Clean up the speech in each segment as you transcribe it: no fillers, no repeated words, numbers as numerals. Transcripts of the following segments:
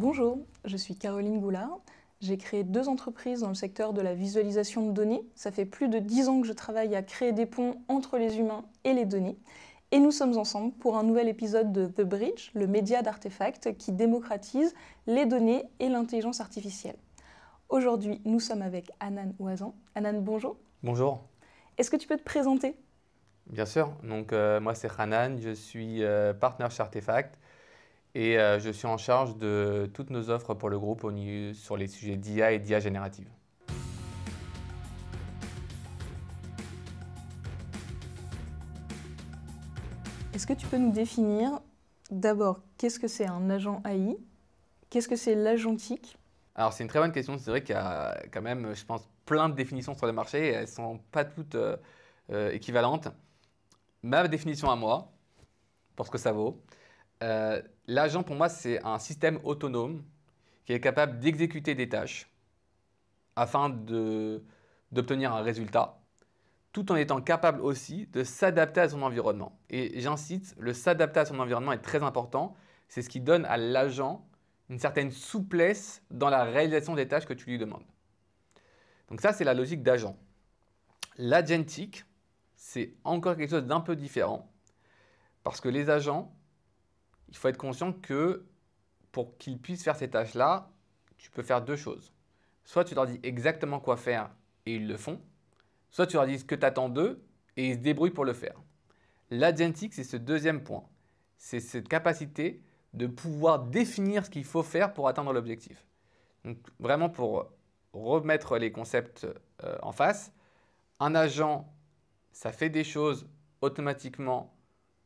Bonjour, je suis Caroline Goulard. J'ai créé 2 entreprises dans le secteur de la visualisation de données. Ça fait plus de 10 ans que je travaille à créer des ponts entre les humains et les données. Et nous sommes ensemble pour un nouvel épisode de The Bridge, le média d'Artefact qui démocratise les données et l'intelligence artificielle. Aujourd'hui, nous sommes avec Hanan Ouazan. Hanan, bonjour. Bonjour. Est-ce que tu peux te présenter? Bien sûr. Donc, moi, c'est Hanan. Je suis partenaire chez Artefact et je suis en charge de toutes nos offres pour le groupe sur les sujets d'IA et d'IA générative. Est-ce que tu peux nous définir d'abord qu'est-ce que c'est un agent AI? Qu'est-ce que c'est l'agentique? Alors, c'est une très bonne question. C'est vrai qu'il y a quand même, je pense, plein de définitions sur le marché et elles ne sont pas toutes équivalentes. Ma définition à moi, pour ce que ça vaut, l'agent pour moi, c'est un système autonome qui est capable d'exécuter des tâches afin d'obtenir un résultat, tout en étant capable aussi de s'adapter à son environnement. Et j'incite, le s'adapter à son environnement est très important. C'est ce qui donne à l'agent une certaine souplesse dans la réalisation des tâches que tu lui demandes. Donc ça, c'est la logique d'agent. L'agentic, c'est encore quelque chose d'un peu différent parce que les agents, il faut être conscient que pour qu'ils puissent faire ces tâches-là, tu peux faire 2 choses. Soit tu leur dis exactement quoi faire et ils le font, soit tu leur dis ce que tu attends d'eux et ils se débrouillent pour le faire. L'agentic, c'est ce deuxième point. C'est cette capacité de pouvoir définir ce qu'il faut faire pour atteindre l'objectif. Donc vraiment pour remettre les concepts en face, un agent, ça fait des choses automatiquement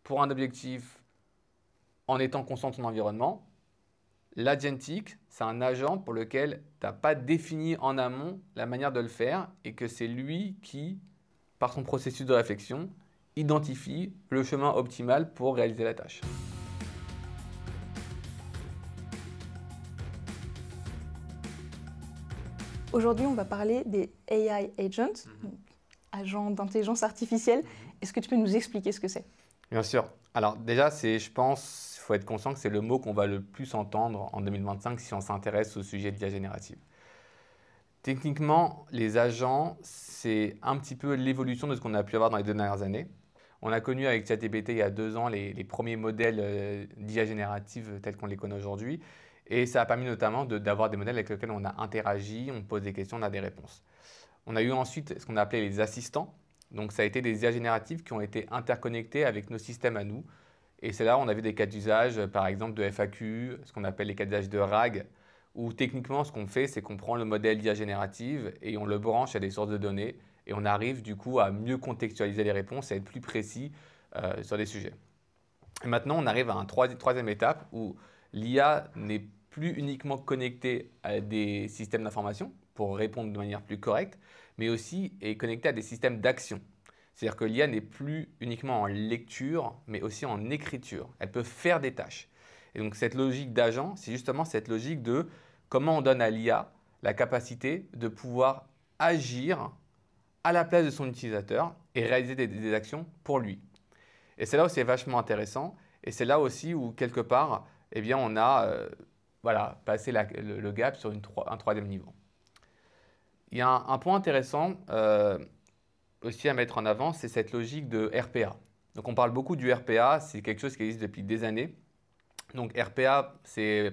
pour un objectif en étant conscient de son environnement. L'agentic, c'est un agent pour lequel tu n'as pas défini en amont la manière de le faire et que c'est lui qui, par son processus de réflexion, identifie le chemin optimal pour réaliser la tâche. Aujourd'hui, on va parler des AI agents, agents d'intelligence artificielle. Est-ce que tu peux nous expliquer ce que c'est? Bien sûr. Alors déjà, je pense, il faut être conscient que c'est le mot qu'on va le plus entendre en 2025 si on s'intéresse au sujet de l'IA générative. Techniquement, les agents, c'est un petit peu l'évolution de ce qu'on a pu avoir dans les 2 dernières années. On a connu avec ChatGPT il y a 2 ans les premiers modèles d'IA générative tels qu'on les connaît aujourd'hui. Et ça a permis notamment d'avoir des modèles avec lesquels on a interagi, on pose des questions, on a des réponses. On a eu ensuite ce qu'on a appelé les assistants. Donc ça a été des IA génératives qui ont été interconnectés avec nos systèmes à nous. Et c'est là où on a vu des cas d'usage, par exemple de FAQ, ce qu'on appelle les cas d'usage de RAG, où techniquement ce qu'on fait, c'est qu'on prend le modèle d'IA générative et on le branche à des sources de données et on arrive du coup à mieux contextualiser les réponses et à être plus précis sur des sujets. Et maintenant, on arrive à une troisième étape où l'IA n'est plus uniquement connectée à des systèmes d'information pour répondre de manière plus correcte, mais aussi est connectée à des systèmes d'action. C'est-à-dire que l'IA n'est plus uniquement en lecture, mais aussi en écriture. Elle peut faire des tâches. Et donc cette logique d'agent, c'est justement cette logique de comment on donne à l'IA la capacité de pouvoir agir à la place de son utilisateur et réaliser des actions pour lui. Et c'est là où c'est vachement intéressant. Et c'est là aussi où, quelque part, eh bien, on a passé le gap sur un troisième niveau. Il y a un point intéressant aussi à mettre en avant, c'est cette logique de RPA. Donc on parle beaucoup du RPA, c'est quelque chose qui existe depuis des années. Donc RPA,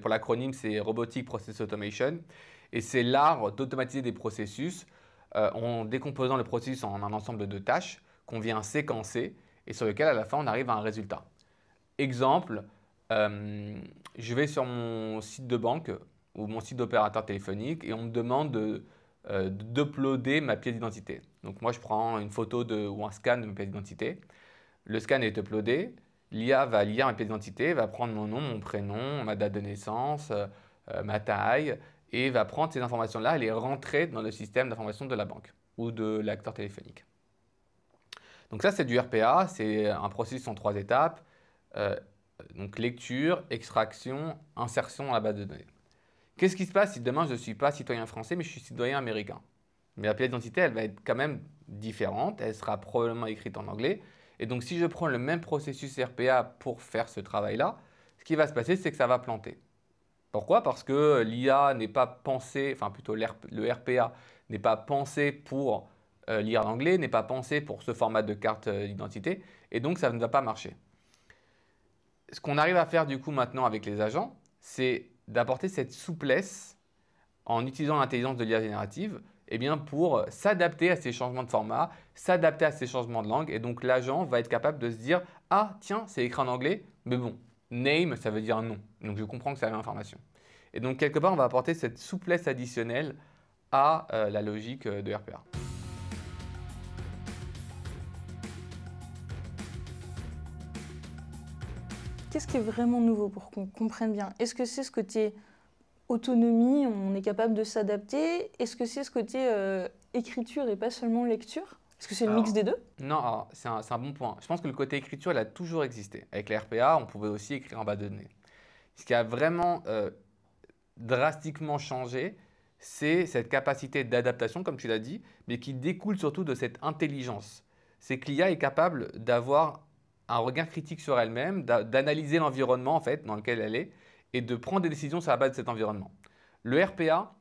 pour l'acronyme, c'est Robotic Process Automation. Et c'est l'art d'automatiser des processus en décomposant le processus en un ensemble de tâches qu'on vient séquencer et sur lequel à la fin on arrive à un résultat. Exemple, je vais sur mon site de banque ou mon site d'opérateur téléphonique et on me demande d'uploader ma pièce d'identité. Donc moi je prends une photo ou un scan de ma pièce d'identité. Le scan est uploadé, l'IA va lire ma pièce d'identité, va prendre mon nom, mon prénom, ma date de naissance, ma taille et va prendre ces informations-là et les rentrer dans le système d'information de la banque ou de l'acteur téléphonique. Donc ça c'est du RPA, c'est un processus en 3 étapes. Donc lecture, extraction, insertion dans la base de données. Qu'est-ce qui se passe si demain je ne suis pas citoyen français mais je suis citoyen américain? Mais la pièce d'identité, elle va être quand même différente, elle sera probablement écrite en anglais. Et donc si je prends le même processus RPA pour faire ce travail-là, ce qui va se passer, c'est que ça va planter. Pourquoi? Parce que l'IA n'est pas pensée, enfin plutôt le RPA n'est pas pensé pour lire l'anglais, n'est pas pensé pour ce format de carte d'identité, et donc ça ne va pas marcher. Ce qu'on arrive à faire du coup maintenant avec les agents, c'est d'apporter cette souplesse en utilisant l'intelligence de l'IA générative eh bien, pour s'adapter à ces changements de format, s'adapter à ces changements de langue. Et donc l'agent va être capable de se dire « Ah, tiens, c'est écrit en anglais, mais bon, name, ça veut dire non. Donc je comprends que c'est la même information. » Et donc quelque part, on va apporter cette souplesse additionnelle à la logique de RPA. Qu'est-ce qui est vraiment nouveau pour qu'on comprenne bien? Est-ce que c'est ce côté autonomie, on est capable de s'adapter? Est-ce que c'est ce côté écriture et pas seulement lecture? Est-ce que c'est le mix des deux? Non, c'est un bon point. Je pense que le côté écriture, il a toujours existé. Avec la RPA, on pouvait aussi écrire en base de données. Ce qui a vraiment drastiquement changé, c'est cette capacité d'adaptation, comme tu l'as dit, mais qui découle surtout de cette intelligence. C'est que l'IA est capable d'avoir un regard critique sur elle-même, d'analyser l'environnement en fait, dans lequel elle est, et de prendre des décisions sur la base de cet environnement. Le RPA,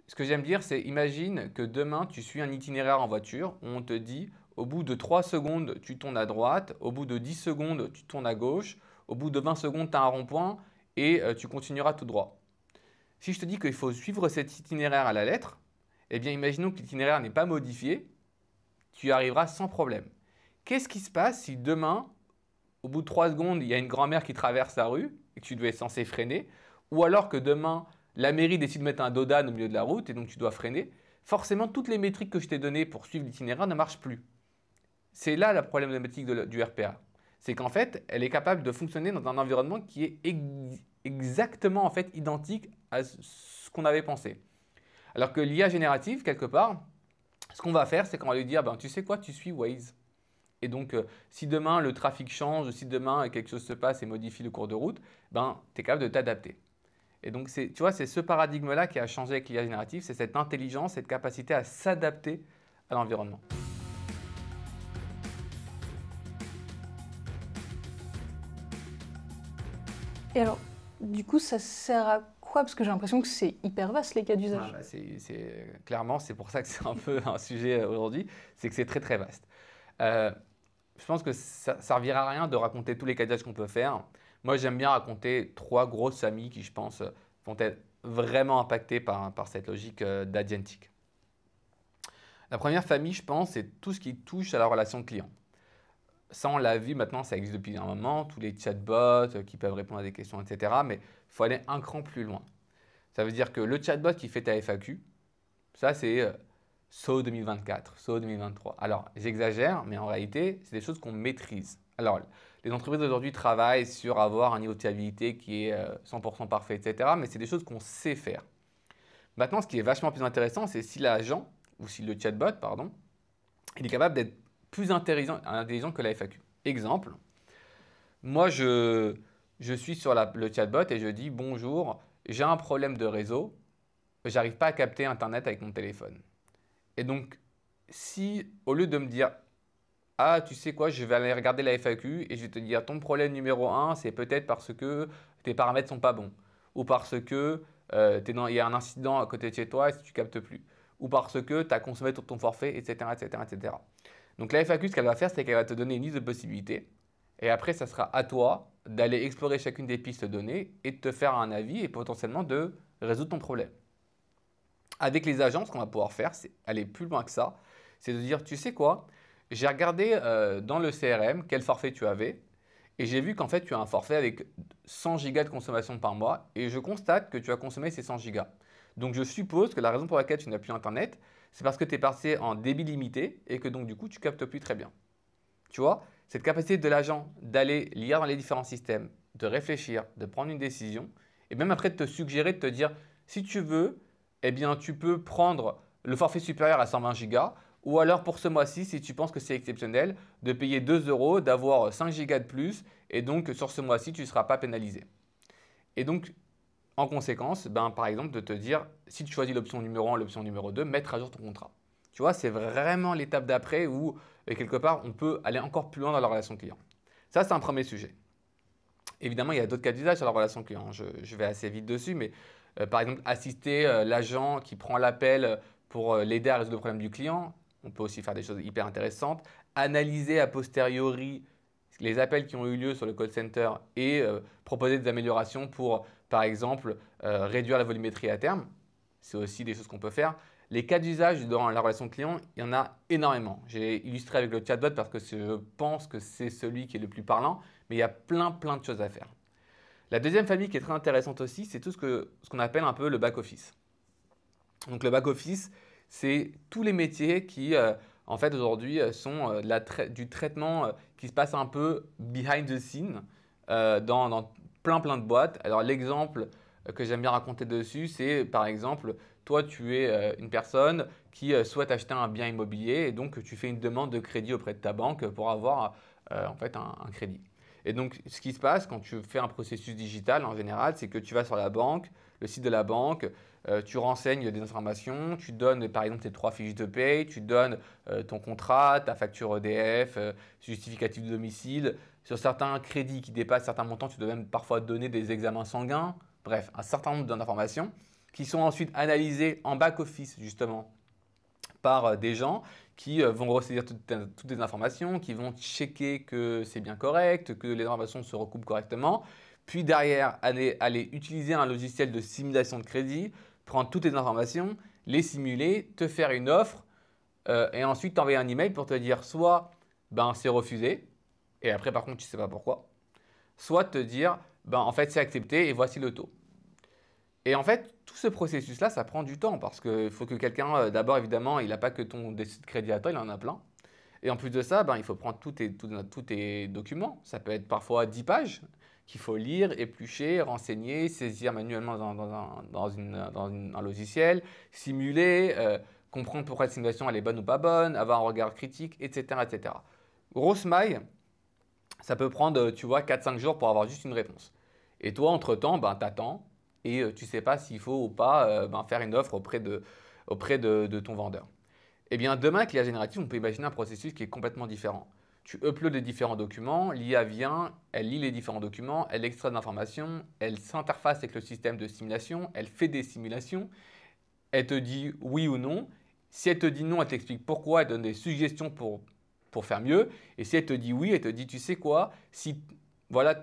ce que j'aime dire, c'est imagine que demain, tu suis un itinéraire en voiture où on te dit au bout de 3 secondes, tu tournes à droite, au bout de 10 secondes, tu tournes à gauche, au bout de 20 secondes, tu as un rond-point et tu continueras tout droit. Si je te dis qu'il faut suivre cet itinéraire à la lettre, eh bien imaginons que l'itinéraire n'est pas modifié, tu y arriveras sans problème. Qu'est-ce qui se passe si demain, au bout de 3 secondes, il y a une grand-mère qui traverse la rue et que tu devais être censé freiner, ou alors que demain, la mairie décide de mettre un dodan au milieu de la route et donc tu dois freiner, forcément toutes les métriques que je t'ai données pour suivre l'itinéraire ne marchent plus. C'est là la problématique du RPA. C'est qu'en fait, elle est capable de fonctionner dans un environnement qui est exactement en fait identique à ce qu'on avait pensé. Alors que l'IA générative, quelque part, ce qu'on va faire, c'est qu'on va lui dire, ben, tu sais quoi, tu suis Waze. Et donc, si demain le trafic change, si demain quelque chose se passe et modifie le cours de route, ben, tu es capable de t'adapter. Et donc, tu vois, c'est ce paradigme-là qui a changé avec l'IA générative, c'est cette intelligence, cette capacité à s'adapter à l'environnement. Et alors, du coup, ça sert à quoi? Parce que j'ai l'impression que c'est hyper vaste les cas d'usage. Clairement, c'est pour ça que c'est un peu un sujet aujourd'hui, c'est que c'est très très vaste. Je pense que ça ne servira à rien de raconter tous les cas d'usage qu'on peut faire. Moi, j'aime bien raconter 3 grosses familles qui, je pense, vont être vraiment impactées par cette logique d'agentic. La première famille, je pense, c'est tout ce qui touche à la relation client. Ça, on l'a vu maintenant, ça existe depuis un moment, tous les chatbots qui peuvent répondre à des questions, etc. Mais il faut aller un cran plus loin. Ça veut dire que le chatbot qui fait ta FAQ, ça, c'est SAO 2024, SAO 2023. Alors, j'exagère, mais en réalité, c'est des choses qu'on maîtrise. Alors, les entreprises aujourd'hui travaillent sur avoir un niveau de fiabilité qui est 100% parfait, etc. Mais c'est des choses qu'on sait faire. Maintenant, ce qui est vachement plus intéressant, c'est si l'agent, ou si le chatbot, pardon, il est capable d'être plus intelligent que la FAQ. Exemple, moi, je suis sur le chatbot et je dis « Bonjour, j'ai un problème de réseau, j'arrive pas à capter Internet avec mon téléphone. » Et donc, si au lieu de me dire « Ah, tu sais quoi, je vais aller regarder la FAQ et je vais te dire ton problème numéro 1, c'est peut-être parce que tes paramètres sont pas bons ou parce que il y a un incident à côté de chez toi et si tu captes plus ou parce que tu as consommé ton forfait, etc., etc., etc. » Donc la FAQ, ce qu'elle va faire, c'est qu'elle va te donner une liste de possibilités et après, ça sera à toi d'aller explorer chacune des pistes données et de te faire un avis et potentiellement de résoudre ton problème. Avec les agents, ce qu'on va pouvoir faire, c'est aller plus loin que ça. C'est de dire, tu sais quoi, j'ai regardé dans le CRM quel forfait tu avais et j'ai vu qu'en fait, tu as un forfait avec 100 gigas de consommation par mois et je constate que tu as consommé ces 100 gigas. Donc, je suppose que la raison pour laquelle tu n'as plus Internet, c'est parce que tu es passé en débit limité et que donc, du coup, tu captes plus très bien. Tu vois, cette capacité de l'agent d'aller lire dans les différents systèmes, de réfléchir, de prendre une décision et même après de te suggérer, de te dire, si tu veux, eh bien, tu peux prendre le forfait supérieur à 120 gigas ou alors pour ce mois-ci, si tu penses que c'est exceptionnel, de payer 2 €, d'avoir 5 gigas de plus et donc sur ce mois-ci, tu ne seras pas pénalisé. Et donc, en conséquence, par exemple, de te dire, si tu choisis l'option numéro 1, l'option numéro 2, mettre à jour ton contrat. Tu vois, c'est vraiment l'étape d'après où, quelque part, on peut aller encore plus loin dans la relation client. Ça, c'est un premier sujet. Évidemment, il y a d'autres cas d'usage sur la relation client. Je vais assez vite dessus, mais par exemple, assister l'agent qui prend l'appel pour l'aider à résoudre le problème du client. On peut aussi faire des choses hyper intéressantes. Analyser a posteriori les appels qui ont eu lieu sur le call center et proposer des améliorations pour, par exemple, réduire la volumétrie à terme. C'est aussi des choses qu'on peut faire. Les cas d'usage dans la relation client, il y en a énormément. J'ai illustré avec le chatbot parce que je pense que c'est celui qui est le plus parlant, mais il y a plein de choses à faire. La deuxième famille qui est très intéressante aussi, c'est tout ce qu'on appelle un peu le back-office. Donc le back-office, c'est tous les métiers qui, en fait, aujourd'hui, sont du traitement qui se passe un peu behind the scene dans plein de boîtes. Alors l'exemple que j'aime bien raconter dessus, c'est par exemple, toi, tu es une personne qui souhaite acheter un bien immobilier et donc tu fais une demande de crédit auprès de ta banque pour avoir en fait un crédit. Et donc, ce qui se passe quand tu fais un processus digital en général, c'est que tu vas sur la banque, le site de la banque, tu renseignes des informations, tu donnes par exemple tes 3 fiches de paye, tu donnes ton contrat, ta facture EDF, justificatif de domicile. Sur certains crédits qui dépassent certains montants, tu dois même parfois donner des examens sanguins. Bref, un certain nombre d'informations qui sont ensuite analysées en back-office justement par des gens qui vont ressaisir toutes les informations, qui vont checker que c'est bien correct, que les informations se recoupent correctement, puis derrière aller utiliser un logiciel de simulation de crédit, prendre toutes les informations, les simuler, te faire une offre et ensuite t'envoyer un email pour te dire soit ben, c'est refusé, et après par contre tu ne sais pas pourquoi, soit te dire ben, en fait c'est accepté et voici le taux. Et en fait, tout ce processus-là, ça prend du temps parce qu'il faut que quelqu'un, d'abord évidemment, il n'a pas que ton dossier de crédit à toi, il en a plein. Et en plus de ça, ben, il faut prendre tous tes documents. Ça peut être parfois 10 pages qu'il faut lire, éplucher, renseigner, saisir manuellement dans un logiciel, simuler, comprendre pourquoi la simulation elle est bonne ou pas bonne, avoir un regard critique, etc. etc. Grosse maille, ça peut prendre, tu vois, 4-5 jours pour avoir juste une réponse. Et toi, entre-temps, ben, tu attends et tu ne sais pas s'il faut ou pas ben, faire une offre auprès de ton vendeur. Eh bien, demain, avec l'IA générative, on peut imaginer un processus qui est complètement différent. Tu uploads les différents documents, l'IA vient, elle lit les différents documents, elle extrait de l'information, elle s'interface avec le système de simulation, elle fait des simulations, elle te dit oui ou non. Si elle te dit non, elle t'explique pourquoi, elle donne des suggestions pour faire mieux. Et si elle te dit oui, elle te dit tu sais quoi, si voilà,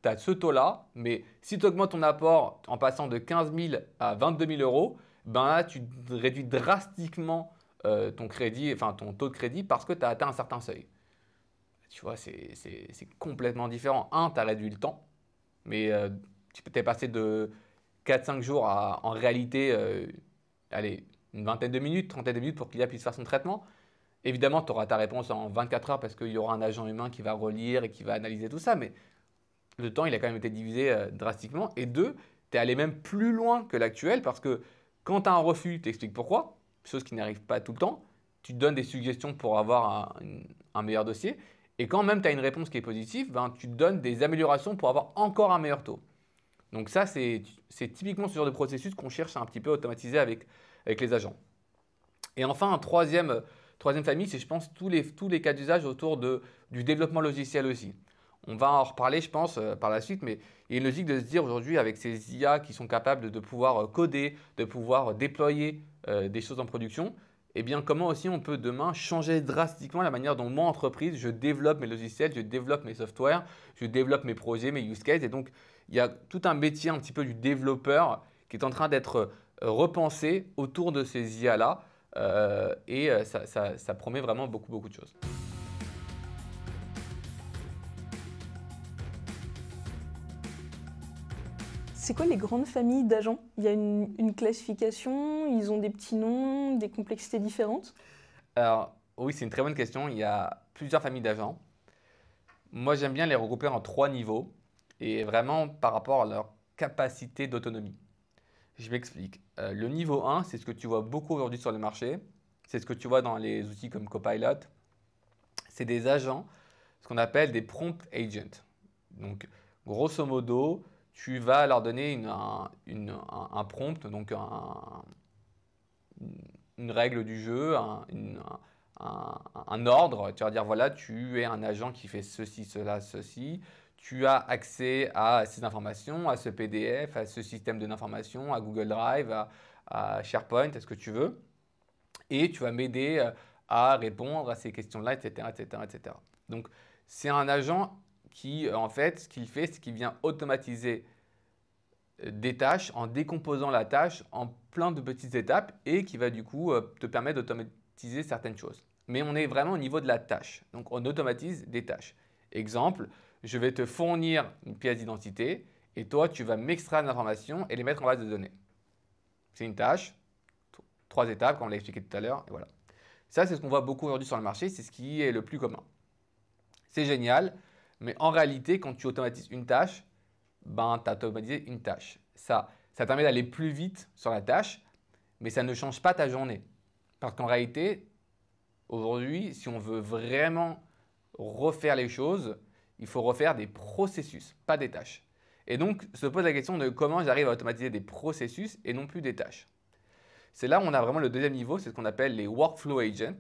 tu as ce taux-là, mais si tu augmentes ton apport en passant de 15 000 à 22 000 euros, ben là, tu réduis drastiquement ton crédit, enfin ton taux de crédit parce que tu as atteint un certain seuil. Tu vois, c'est complètement différent. Un, tu as réduit le temps, mais tu es passé de 4-5 jours à en réalité, allez, une vingtaine de minutes, trentaine de minutes pour qu'il puisse faire son traitement. Évidemment, tu auras ta réponse en 24 heures parce qu'il y aura un agent humain qui va relire et qui va analyser tout ça, mais le temps, il a quand même été divisé drastiquement. Et deux, tu es allé même plus loin que l'actuel parce que quand tu as un refus, tu expliques pourquoi, chose qui n'arrive pas tout le temps. Tu te donnes des suggestions pour avoir un meilleur dossier. Et quand même tu as une réponse qui est positive, ben, tu te donnes des améliorations pour avoir encore un meilleur taux. Donc ça, c'est typiquement ce genre de processus qu'on cherche à un petit peu automatiser avec les agents. Et enfin, troisième famille, c'est je pense tous les cas d'usage autour du développement logiciel aussi. On va en reparler, je pense, par la suite, mais il y a une logique de se dire aujourd'hui, avec ces IA qui sont capables de pouvoir coder, de pouvoir déployer des choses en production, eh bien, comment aussi on peut demain changer drastiquement la manière dont moi, entreprise, je développe mes logiciels, je développe mes softwares, je développe mes projets, mes use cases. Et donc, il y a tout un métier un petit peu du développeur qui est en train d'être repensé autour de ces IA-là. Ça promet vraiment beaucoup de choses. C'est quoi les grandes familles d'agents? Il y a une classification, ils ont des petits noms, des complexités différentes? Alors, oui, c'est une très bonne question. Il y a plusieurs familles d'agents. Moi, j'aime bien les regrouper en 3 niveaux et vraiment par rapport à leur capacité d'autonomie. Je m'explique. Le niveau 1, c'est ce que tu vois beaucoup aujourd'hui sur le marché. C'est ce que tu vois dans les outils comme Copilot. C'est des agents, ce qu'on appelle des prompt agents. Donc, grosso modo, tu vas leur donner un prompt, donc une règle du jeu, un ordre. Tu vas dire, voilà, tu es un agent qui fait ceci, cela, ceci. tu as accès à ces informations, à ce PDF, à ce système d'information, à Google Drive, à SharePoint, à ce que tu veux. Et tu vas m'aider à répondre à ces questions-là, etc., etc., etc. Donc, c'est un agent qui, en fait, ce qu'il fait, c'est qu'il vient automatiser des tâches en décomposant la tâche en plein de petites étapes et qui va du coup te permettre d'automatiser certaines choses. Mais on est vraiment au niveau de la tâche. Donc, on automatise des tâches. Exemple, je vais te fournir une pièce d'identité et toi, tu vas m'extraire l'information et les mettre en base de données. C'est une tâche, 3 étapes, comme on l'a expliqué tout à l'heure, et voilà. Ça, c'est ce qu'on voit beaucoup aujourd'hui sur le marché, c'est ce qui est le plus commun. C'est génial, mais en réalité, quand tu automatises une tâche, ben, tu as automatisé une tâche. Ça permet d'aller plus vite sur la tâche, mais ça ne change pas ta journée. Parce qu'en réalité, aujourd'hui, si on veut vraiment refaire les choses, il faut refaire des processus, pas des tâches. Et donc, se pose la question de comment j'arrive à automatiser des processus et non plus des tâches. C'est là où on a vraiment le deuxième niveau, c'est ce qu'on appelle les workflow agents.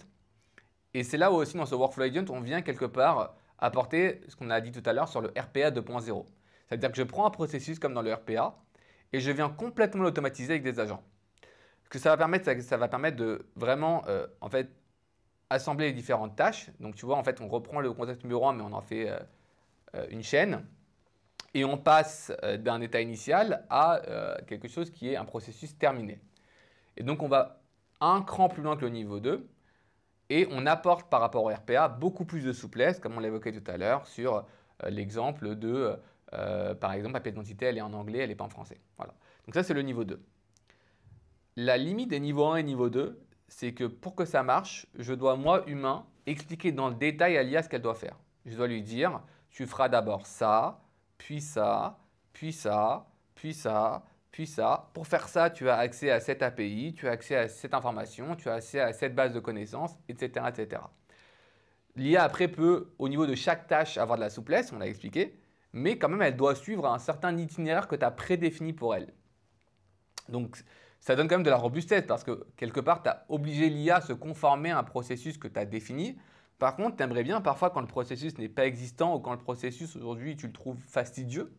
Et c'est là où aussi dans ce workflow agent, on vient quelque part apporter ce qu'on a dit tout à l'heure sur le RPA 2.0. C'est-à-dire que je prends un processus comme dans le RPA et je viens complètement l'automatiser avec des agents. Ce que ça va permettre de vraiment en fait, assembler les différentes tâches. Donc tu vois, en fait, on reprend le concept numéro 1, mais on en fait une chaîne. Et on passe d'un état initial à quelque chose qui est un processus terminé. Et donc, on va un cran plus loin que le niveau 2 et on apporte par rapport au RPA beaucoup plus de souplesse, comme on l'évoquait tout à l'heure, sur l'exemple de, par exemple, ma pièce d'identité, elle est en anglais, elle n'est pas en français. Voilà. Donc ça, c'est le niveau 2. La limite des niveaux 1 et niveau 2, c'est que pour que ça marche, je dois, moi, humain, expliquer dans le détail à l'IA ce qu'elle doit faire. Je dois lui dire, tu feras d'abord ça, puis ça, puis ça, puis ça, puis ça. Pour faire ça, tu as accès à cette API, tu as accès à cette information, tu as accès à cette base de connaissances, etc., etc. L'IA, après, peut, au niveau de chaque tâche, avoir de la souplesse, on l'a expliqué, mais quand même, elle doit suivre un certain itinéraire que tu as prédéfini pour elle. Donc, ça donne quand même de la robustesse parce que quelque part, tu as obligé l'IA à se conformer à un processus que tu as défini. Par contre, tu aimerais bien parfois quand le processus n'est pas existant ou quand le processus aujourd'hui tu le trouves fastidieux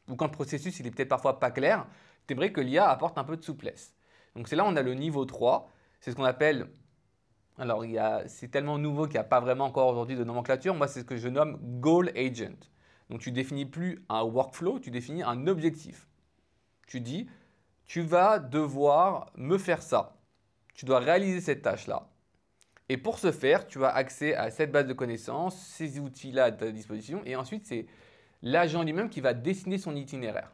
ou quand le processus il est peut-être parfois pas clair, tu aimerais que l'IA apporte un peu de souplesse. Donc c'est là où on a le niveau 3, c'est ce qu'on appelle, alors c'est tellement nouveau qu'il n'y a pas vraiment encore aujourd'hui de nomenclature, moi c'est ce que je nomme Goal Agent. Donc tu définis plus un workflow, tu définis un objectif. Tu dis, tu vas devoir me faire ça. Tu dois réaliser cette tâche-là. Et pour ce faire, tu as accès à cette base de connaissances, ces outils-là à ta disposition. Et ensuite, c'est l'agent lui-même qui va dessiner son itinéraire.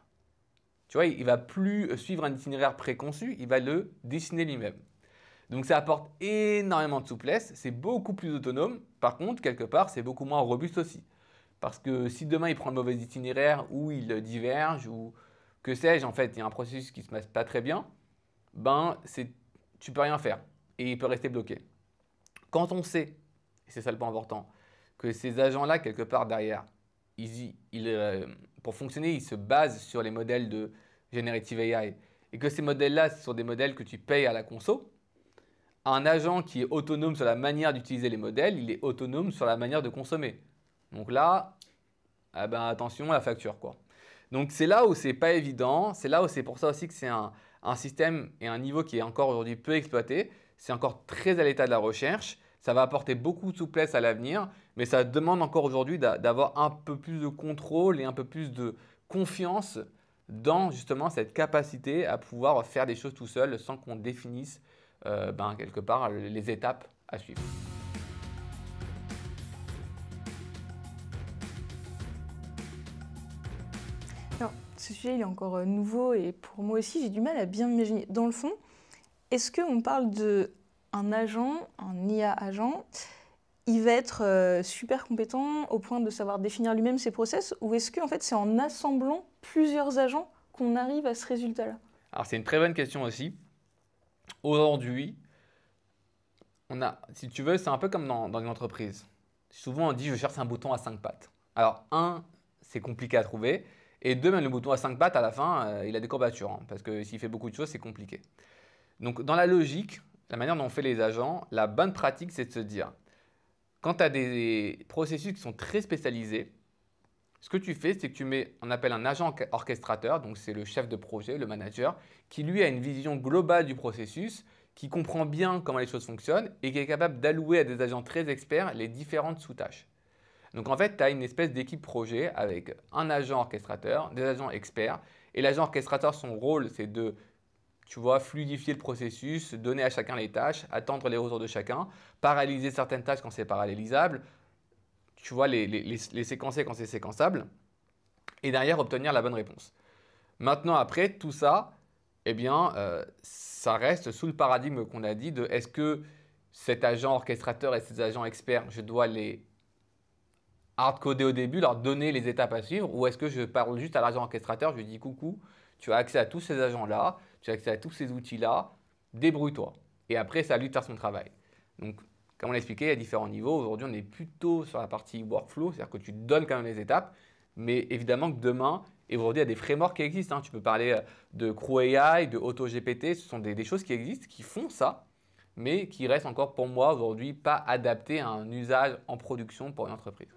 Tu vois, il ne va plus suivre un itinéraire préconçu, il va le dessiner lui-même. Donc ça apporte énormément de souplesse, c'est beaucoup plus autonome. Par contre, quelque part, c'est beaucoup moins robuste aussi. Parce que si demain il prend le mauvais itinéraire ou il diverge ou que sais-je, en fait, il y a un processus qui ne se passe pas très bien, ben tu peux rien faire et il peut rester bloqué. Quand on sait, et c'est ça le point important, que ces agents-là, quelque part derrière, pour fonctionner, ils se basent sur les modèles de Generative AI et que ces modèles-là, ce sont des modèles que tu payes à la conso, un agent qui est autonome sur la manière d'utiliser les modèles, il est autonome sur la manière de consommer. Donc là, ah ben attention à la facture, quoi. Donc c'est là où c'est pas évident, c'est là où c'est pour ça aussi que c'est un système et un niveau qui est encore aujourd'hui peu exploité, c'est encore très à l'état de la recherche, ça va apporter beaucoup de souplesse à l'avenir, mais ça demande encore aujourd'hui d'avoir un peu plus de contrôle et un peu plus de confiance dans justement cette capacité à pouvoir faire des choses tout seul sans qu'on définisse quelque part les étapes à suivre. Alors, ce sujet il est encore nouveau et pour moi aussi j'ai du mal à bien m'imaginer. Dans le fond, est-ce qu'on parle d'un agent, un IA agent, il va être super compétent au point de savoir définir lui-même ses process ou est-ce que en fait, c'est en assemblant plusieurs agents qu'on arrive à ce résultat-là? Alors c'est une très bonne question aussi. Aujourd'hui, si tu veux, c'est un peu comme dans une entreprise. Souvent on dit je cherche un bouton à 5 pattes. Alors c'est compliqué à trouver. Et deux, même le bouton à 5 pattes, à la fin, il a des courbatures. Hein, parce que s'il fait beaucoup de choses, c'est compliqué. Donc, dans la logique, la manière dont on fait les agents, la bonne pratique, c'est de se dire, quand tu as des processus qui sont très spécialisés, Ce que tu fais, c'est que tu mets, on appelle un agent orchestrateur, donc c'est le chef de projet, le manager, qui lui a une vision globale du processus, qui comprend bien comment les choses fonctionnent et qui est capable d'allouer à des agents très experts les différentes sous-tâches. Donc en fait, tu as une espèce d'équipe projet avec un agent orchestrateur, des agents experts. Et l'agent orchestrateur, son rôle, c'est de, tu vois, fluidifier le processus, donner à chacun les tâches, attendre les retours de chacun, paralyser certaines tâches quand c'est parallélisable, tu vois, les séquencer quand c'est séquençable, et derrière obtenir la bonne réponse. Maintenant, après, tout ça, eh bien, ça reste sous le paradigme qu'on a dit de est-ce que cet agent orchestrateur et ces agents experts, je dois les hard-coder au début, leur donner les étapes à suivre, ou est-ce que je parle juste à l'agent orchestrateur, je lui dis coucou, tu as accès à tous ces agents-là, tu as accès à tous ces outils-là, débrouille-toi. Et après, c'est à lui de faire son travail. Donc, comme on l'a expliqué, il y a différents niveaux. Aujourd'hui, on est plutôt sur la partie workflow, c'est-à-dire que tu donnes quand même les étapes, mais évidemment que demain, et aujourd'hui, il y a des frameworks qui existent. Hein. Tu peux parler de Crew AI, de AutoGPT, ce sont des choses qui existent, qui font ça, mais qui restent encore pour moi aujourd'hui pas adaptées à un usage en production pour une entreprise.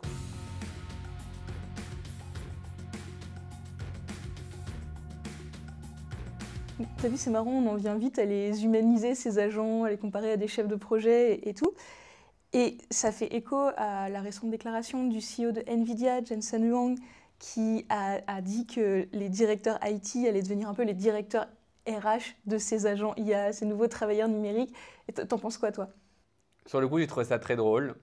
T'as vu, c'est marrant, on en vient vite à les humaniser, ces agents, à les comparer à des chefs de projet et tout. Et ça fait écho à la récente déclaration du CEO de Nvidia, Jensen Huang, qui a dit que les directeurs IT allaient devenir un peu les directeurs RH de ces agents IA, ces nouveaux travailleurs numériques. Et t'en penses quoi, toi? Sur le coup, j'ai trouvé ça très drôle,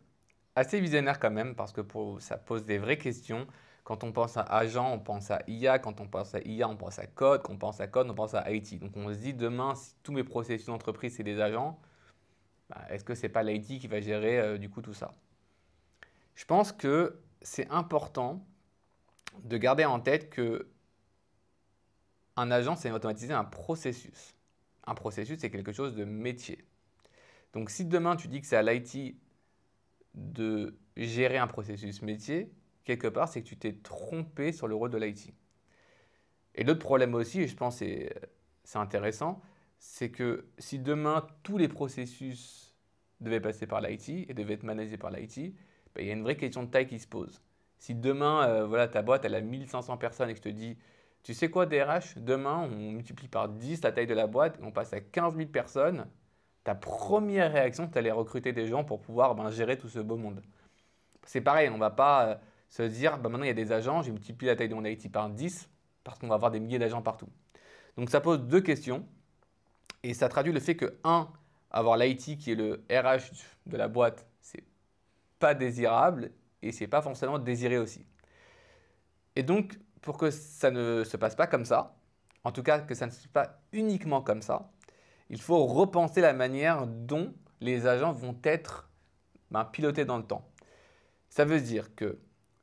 assez visionnaire quand même, parce que ça pose des vraies questions. Quand on pense à agent, on pense à IA. Quand on pense à IA, on pense à code. Quand on pense à code, on pense à IT. Donc on se dit demain, si tous mes processus d'entreprise, c'est des agents, est-ce que ce n'est pas l'IT qui va gérer du coup tout ça? Je pense que c'est important de garder en tête que un agent, c'est automatiser un processus. Un processus, c'est quelque chose de métier. Donc si demain tu dis que c'est à l'IT de gérer un processus métier, quelque part, c'est que tu t'es trompé sur le rôle de l'IT. Et l'autre problème aussi, et je pense que c'est intéressant, c'est que si demain tous les processus devaient passer par l'IT et devaient être managés par l'IT, il y a une vraie question de taille qui se pose. Si demain, voilà, ta boîte elle a 1500 personnes et que je te dis, tu sais quoi DRH, demain on multiplie par 10 la taille de la boîte et on passe à 15 000 personnes, ta première réaction, c'est d'aller recruter des gens pour pouvoir gérer tout ce beau monde. C'est pareil, on ne va pas se dire, maintenant il y a des agents, j'ai multiplié la taille de mon IT par 10 parce qu'on va avoir des milliers d'agents partout. Donc ça pose deux questions et ça traduit le fait que, un, avoir l'IT qui est le RH de la boîte, c'est pas désirable et c'est pas forcément désiré aussi. Et donc, pour que ça ne se passe pas comme ça, en tout cas que ça ne se passe pas uniquement comme ça, il faut repenser la manière dont les agents vont être pilotés dans le temps. Ça veut dire que,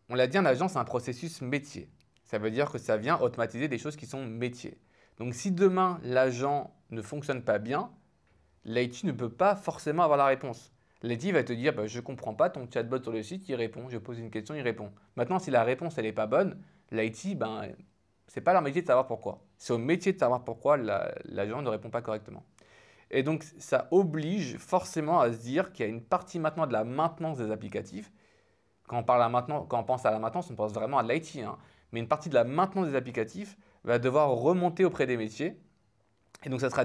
on l'a dit, un agent, c'est un processus métier. Ça veut dire que ça vient automatiser des choses qui sont métiers. Donc si demain, l'agent ne fonctionne pas bien, l'IT ne peut pas forcément avoir la réponse. L'IT va te dire, je ne comprends pas, ton chatbot sur le site, il répond, je pose une question, il répond. Maintenant, si la réponse elle n'est pas bonne, l'IT, ce n'est pas leur métier de savoir pourquoi. C'est au métier de savoir pourquoi l'agent ne répond pas correctement. Et donc, ça oblige forcément à se dire qu'il y a une partie maintenant de la maintenance des applicatifs. Quand on pense à la maintenance, on pense vraiment à de l'IT. Hein. Mais une partie de la maintenance des applicatifs va devoir remonter auprès des métiers. Et donc, ça sera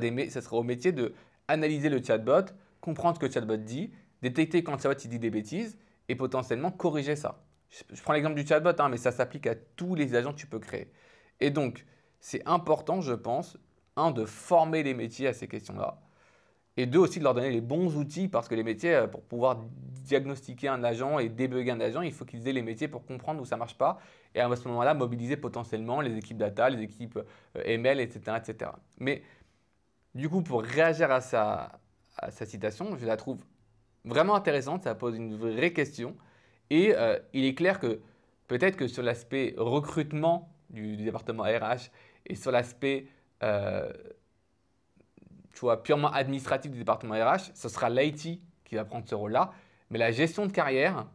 au métier d'analyser le chatbot, comprendre ce que le chatbot dit, détecter quand le chatbot il dit des bêtises et potentiellement corriger ça. Je prends l'exemple du chatbot, mais ça s'applique à tous les agents que tu peux créer. Et donc, c'est important, je pense, de former les métiers à ces questions-là. Et deux, aussi de leur donner les bons outils parce que les métiers, pour pouvoir diagnostiquer un agent et débugger un agent, il faut qu'ils aient les métiers pour comprendre où ça ne marche pas et à ce moment-là, mobiliser potentiellement les équipes data, les équipes ML, etc., etc. Mais du coup, pour réagir à sa citation, je la trouve vraiment intéressante, ça pose une vraie question et il est clair que peut-être que sur l'aspect recrutement du département RH et sur l'aspect purement administratif du département RH, ce sera l'IT qui va prendre ce rôle-là. Mais la gestion de carrière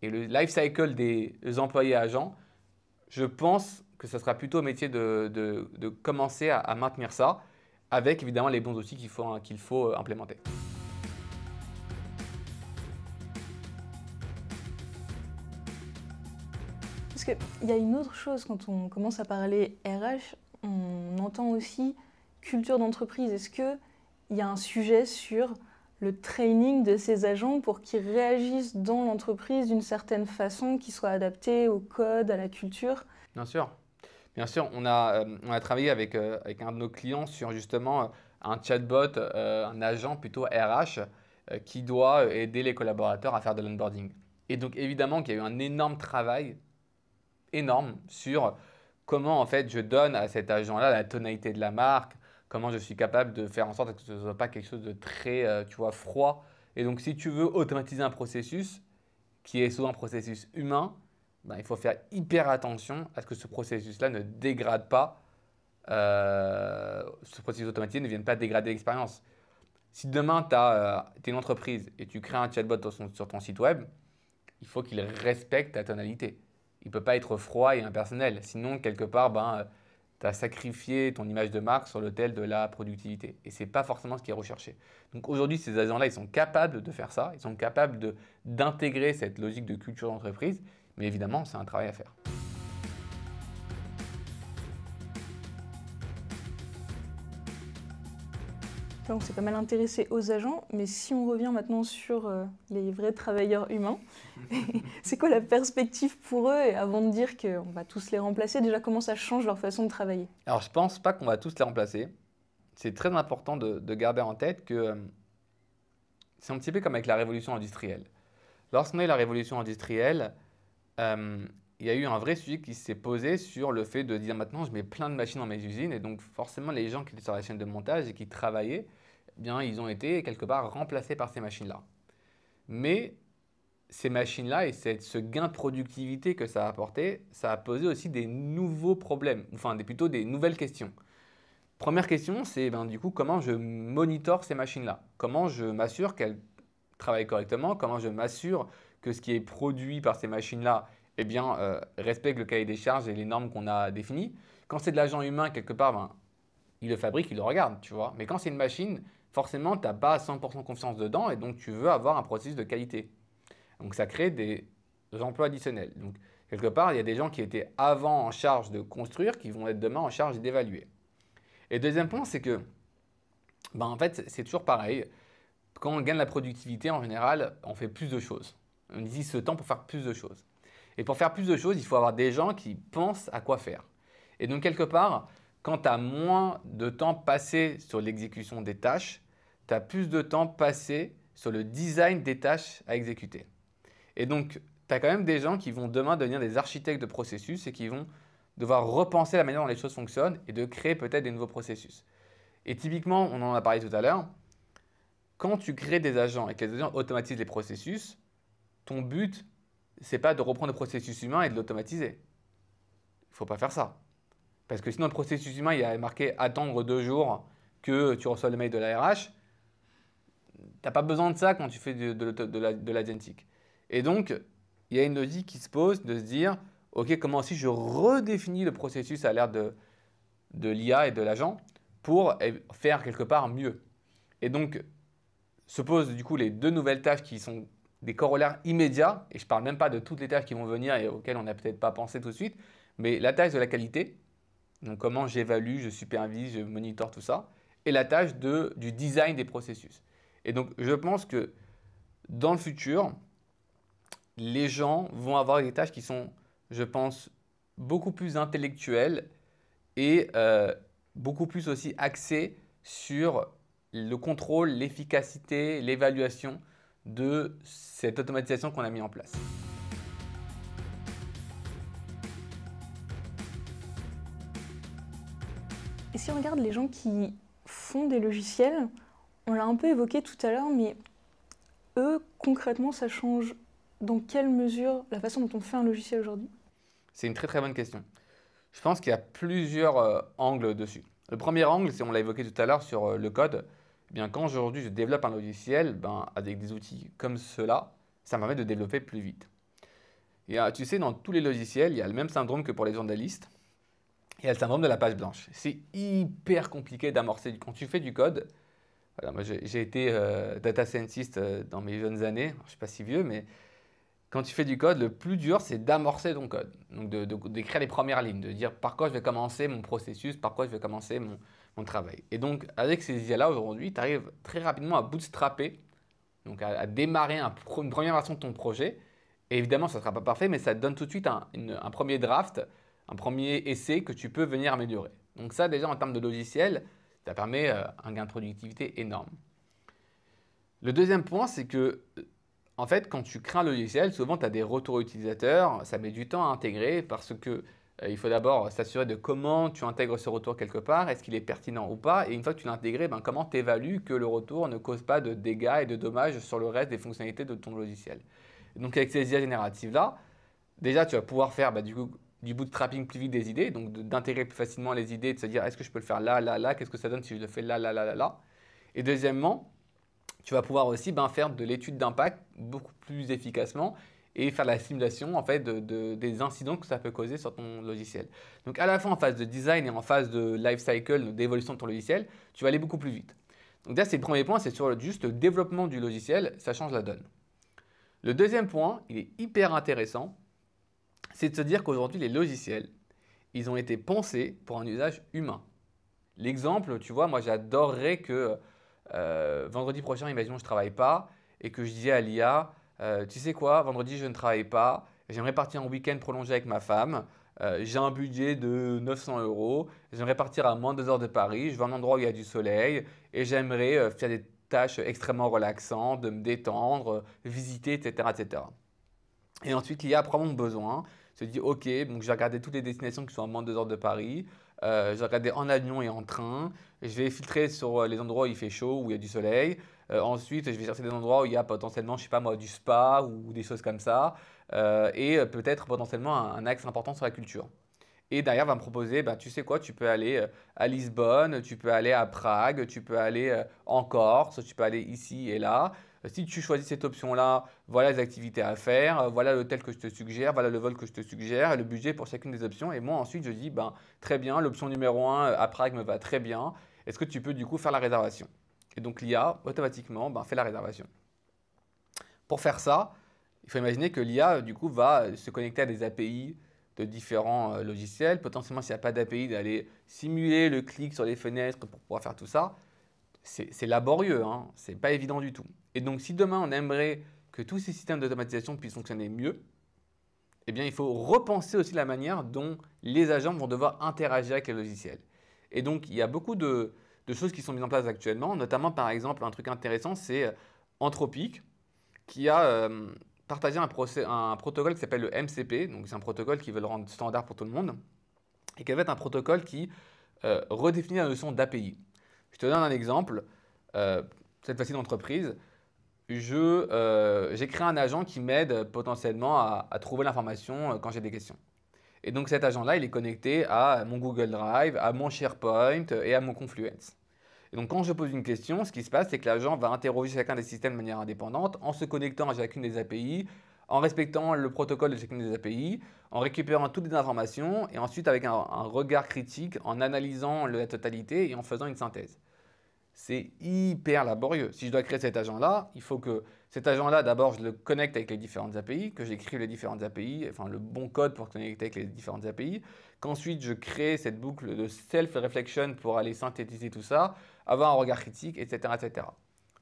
et le life cycle des employés agents, je pense que ce sera plutôt au métier de commencer à maintenir ça, avec évidemment les bons outils qu'il faut implémenter. Parce qu'il y a une autre chose, quand on commence à parler RH, on entend aussi culture d'entreprise. Est-ce qu'il y a un sujet sur le training de ces agents pour qu'ils réagissent dans l'entreprise d'une certaine façon, qui soit adaptée au code, à la culture? Bien sûr. Bien sûr, on a travaillé avec un de nos clients sur justement un chatbot, un agent plutôt RH qui doit aider les collaborateurs à faire de l'onboarding. Et donc évidemment qu'il y a eu un énorme travail, énorme, sur comment en fait je donne à cet agent-là la tonalité de la marque, comment je suis capable de faire en sorte que ce ne soit pas quelque chose de très, tu vois, froid. Et donc si tu veux automatiser un processus qui est souvent un processus humain, ben, il faut faire hyper attention à ce que ce processus-là ne dégrade pas, ce processus automatisé ne vienne pas dégrader l'expérience. Si demain tu es une entreprise et tu crées un chatbot sur ton site web, il faut qu'il respecte ta tonalité. Il ne peut pas être froid et impersonnel. Sinon, quelque part, ben, tu as sacrifié ton image de marque sur l'autel de la productivité. Et ce n'est pas forcément ce qui est recherché. Donc aujourd'hui, ces agents-là, ils sont capables de faire ça. Ils sont capables d'intégrer cette logique de culture d'entreprise. Mais évidemment, c'est un travail à faire. Là, on s'est pas mal intéressé aux agents, mais si on revient maintenant sur les vrais travailleurs humains, c'est quoi la perspective pour eux? Et avant de dire qu'on va tous les remplacer, déjà comment ça change leur façon de travailler? Alors, je ne pense pas qu'on va tous les remplacer. C'est très important de garder en tête que c'est un petit peu comme avec la révolution industrielle. Lorsqu'on a eu la révolution industrielle, il y a eu un vrai sujet qui s'est posé sur le fait de dire maintenant je mets plein de machines dans mes usines et donc forcément les gens qui étaient sur la chaîne de montage et qui travaillaient, eh bien, ils ont été quelque part remplacés par ces machines-là. Mais ces machines-là et ce gain de productivité que ça a apporté, ça a posé aussi des nouveaux problèmes, enfin plutôt des nouvelles questions. Première question, c'est ben, du coup comment je monitore ces machines-là? Comment je m'assure qu'elles travaillent correctement? Comment je m'assure que ce qui est produit par ces machines-là eh bien, respecte le cahier des charges et les normes qu'on a définies? Quand c'est de l'agent humain, quelque part, ben, il le fabrique, il le regarde, tu vois. Mais quand c'est une machine, forcément, tu n'as pas 100% confiance dedans et donc tu veux avoir un processus de qualité. Donc ça crée des emplois additionnels. Donc quelque part, il y a des gens qui étaient avant en charge de construire qui vont être demain en charge d'évaluer. Et deuxième point, c'est que, ben, en fait, c'est toujours pareil. Quand on gagne la productivité, en général, on fait plus de choses. On utilise ce temps pour faire plus de choses. Et pour faire plus de choses, il faut avoir des gens qui pensent à quoi faire. Et donc, quelque part, quand tu as moins de temps passé sur l'exécution des tâches, tu as plus de temps passé sur le design des tâches à exécuter. Et donc, tu as quand même des gens qui vont demain devenir des architectes de processus et qui vont devoir repenser la manière dont les choses fonctionnent et de créer peut-être des nouveaux processus. Et typiquement, on en a parlé tout à l'heure, quand tu crées des agents et que les agents automatisent les processus, ton but, ce n'est pas de reprendre le processus humain et de l'automatiser. Il ne faut pas faire ça. Parce que sinon, le processus humain, il y a marqué attendre 2 jours que tu reçois le mail de la RH. Tu n'as pas besoin de ça quand tu fais de l'agentic. Et donc, il y a une logique qui se pose de se dire, OK, comment si je redéfinis le processus à l'ère de l'IA et de l'agent pour faire quelque part mieux. Et donc, se posent du coup les deux nouvelles tâches qui sont des corollaires immédiats, et je ne parle même pas de toutes les tâches qui vont venir et auxquelles on n'a peut-être pas pensé tout de suite, mais la tâche de la qualité, donc comment j'évalue, je supervise, je monitore tout ça, et la tâche du design des processus. Et donc, je pense que dans le futur, les gens vont avoir des tâches qui sont, je pense, beaucoup plus intellectuelles et beaucoup plus aussi axées sur le contrôle, l'efficacité, l'évaluation de cette automatisation qu'on a mis en place. Et si on regarde les gens qui font des logiciels, on l'a un peu évoqué tout à l'heure, mais eux, concrètement, ça change dans quelle mesure la façon dont on fait un logiciel aujourd'hui? C'est une très très bonne question. Je pense qu'il y a plusieurs angles dessus. Le premier angle, c'est on l'a évoqué tout à l'heure sur le code. Eh bien, quand aujourd'hui je développe un logiciel, ben, avec des outils comme cela, ça me permet de développer plus vite. Et tu sais, dans tous les logiciels, il y a le même syndrome que pour les journalistes. Il y a le syndrome de la page blanche. C'est hyper compliqué d'amorcer. Quand tu fais du code, voilà, moi j'ai été data scientist dans mes jeunes années, je ne suis pas si vieux, mais quand tu fais du code, le plus dur, c'est d'amorcer ton code. Donc, d'écrire les premières lignes, de dire par quoi je vais commencer mon processus, par quoi je vais commencer mon travail. Et donc, avec ces IA-là, aujourd'hui, tu arrives très rapidement à bootstrapper, donc à démarrer une première version de ton projet. Et évidemment, ça ne sera pas parfait, mais ça te donne tout de suite un premier draft, un premier essai que tu peux venir améliorer. Donc ça, déjà, en termes de logiciel, ça permet un gain de productivité énorme. Le deuxième point, c'est que, en fait, quand tu crées un logiciel, souvent tu as des retours utilisateurs, ça met du temps à intégrer parce que il faut d'abord s'assurer de comment tu intègres ce retour quelque part, est-ce qu'il est pertinent ou pas, et une fois que tu l'as intégré, comment tu évalues que le retour ne cause pas de dégâts et de dommages sur le reste des fonctionnalités de ton logiciel. Et donc avec ces IA génératives-là, déjà tu vas pouvoir faire du bootstrapping plus vite des idées, donc d'intégrer plus facilement les idées, de se dire est-ce que je peux le faire là, là, là, qu'est-ce que ça donne si je le fais là, là, là, là, là. Et deuxièmement, tu vas pouvoir aussi faire de l'étude d'impact beaucoup plus efficacement et faire la simulation en fait, des incidents que ça peut causer sur ton logiciel. Donc à la fois en phase de design et en phase de life cycle, d'évolution de ton logiciel, tu vas aller beaucoup plus vite. Donc là, c'est le premier point, c'est sur juste le développement du logiciel, ça change la donne. Le deuxième point, il est hyper intéressant, c'est de se dire qu'aujourd'hui, les logiciels, ils ont été pensés pour un usage humain. L'exemple, tu vois, moi j'adorerais que vendredi prochain, imaginons je ne travaille pas et que je dis à l'IA, tu sais quoi, vendredi je ne travaille pas, j'aimerais partir en week-end prolongé avec ma femme, j'ai un budget de 900 €, j'aimerais partir à moins de 2 heures de Paris, je vais à un endroit où il y a du soleil et j'aimerais faire des tâches extrêmement relaxantes, de me détendre, visiter, etc., etc. Et ensuite, l'IA prend mon besoin, se dit ok, donc je vais regarder toutes les destinations qui sont à moins de 2 heures de Paris, je vais regarder en avion et en train, je vais filtrer sur les endroits où il fait chaud, où il y a du soleil. Ensuite, je vais chercher des endroits où il y a potentiellement, je sais pas moi, du spa ou des choses comme ça, et peut-être potentiellement un axe important sur la culture. Et derrière, va me proposer, tu sais quoi, tu peux aller à Lisbonne, tu peux aller à Prague, tu peux aller en Corse, tu peux aller ici et là. Si tu choisis cette option-là, voilà les activités à faire, voilà l'hôtel que je te suggère, voilà le vol que je te suggère, le budget pour chacune des options. Et moi, ensuite, je dis, très bien, l'option numéro 1 à Prague me va très bien. Est-ce que tu peux du coup faire la réservation? Et donc l'IA, automatiquement, fait la réservation. Pour faire ça, il faut imaginer que l'IA, du coup, va se connecter à des API de différents logiciels. Potentiellement, s'il n'y a pas d'API, d'aller simuler le clic sur les fenêtres pour pouvoir faire tout ça. C'est laborieux, hein, c'est pas évident du tout. Et donc, si demain, on aimerait que tous ces systèmes d'automatisation puissent fonctionner mieux, eh bien, il faut repenser aussi la manière dont les agents vont devoir interagir avec les logiciels. Et donc, il y a beaucoup de choses qui sont mises en place actuellement, notamment, par exemple, un truc intéressant, c'est Anthropic, qui a partager un protocole qui s'appelle le MCP, donc c'est un protocole qui veut le rendre standard pour tout le monde, et qui va être un protocole qui redéfinit la notion d'API. Je te donne un exemple, cette fois-ci d'entreprise, j'ai créé un agent qui m'aide potentiellement à trouver l'information quand j'ai des questions. Et donc cet agent-là, il est connecté à mon Google Drive, à mon SharePoint et à mon Confluence. Et donc, quand je pose une question, ce qui se passe, c'est que l'agent va interroger chacun des systèmes de manière indépendante, en se connectant à chacune des API, en respectant le protocole de chacune des API, en récupérant toutes les informations, et ensuite avec un regard critique, en analysant la totalité et en faisant une synthèse. C'est hyper laborieux. Si je dois créer cet agent-là, il faut que cet agent-là, d'abord, je le connecte avec les différentes API, que j'écrive les différentes API, enfin le bon code pour connecter avec les différentes API, qu'ensuite je crée cette boucle de self-reflection pour aller synthétiser tout ça, avoir un regard critique, etc. etc.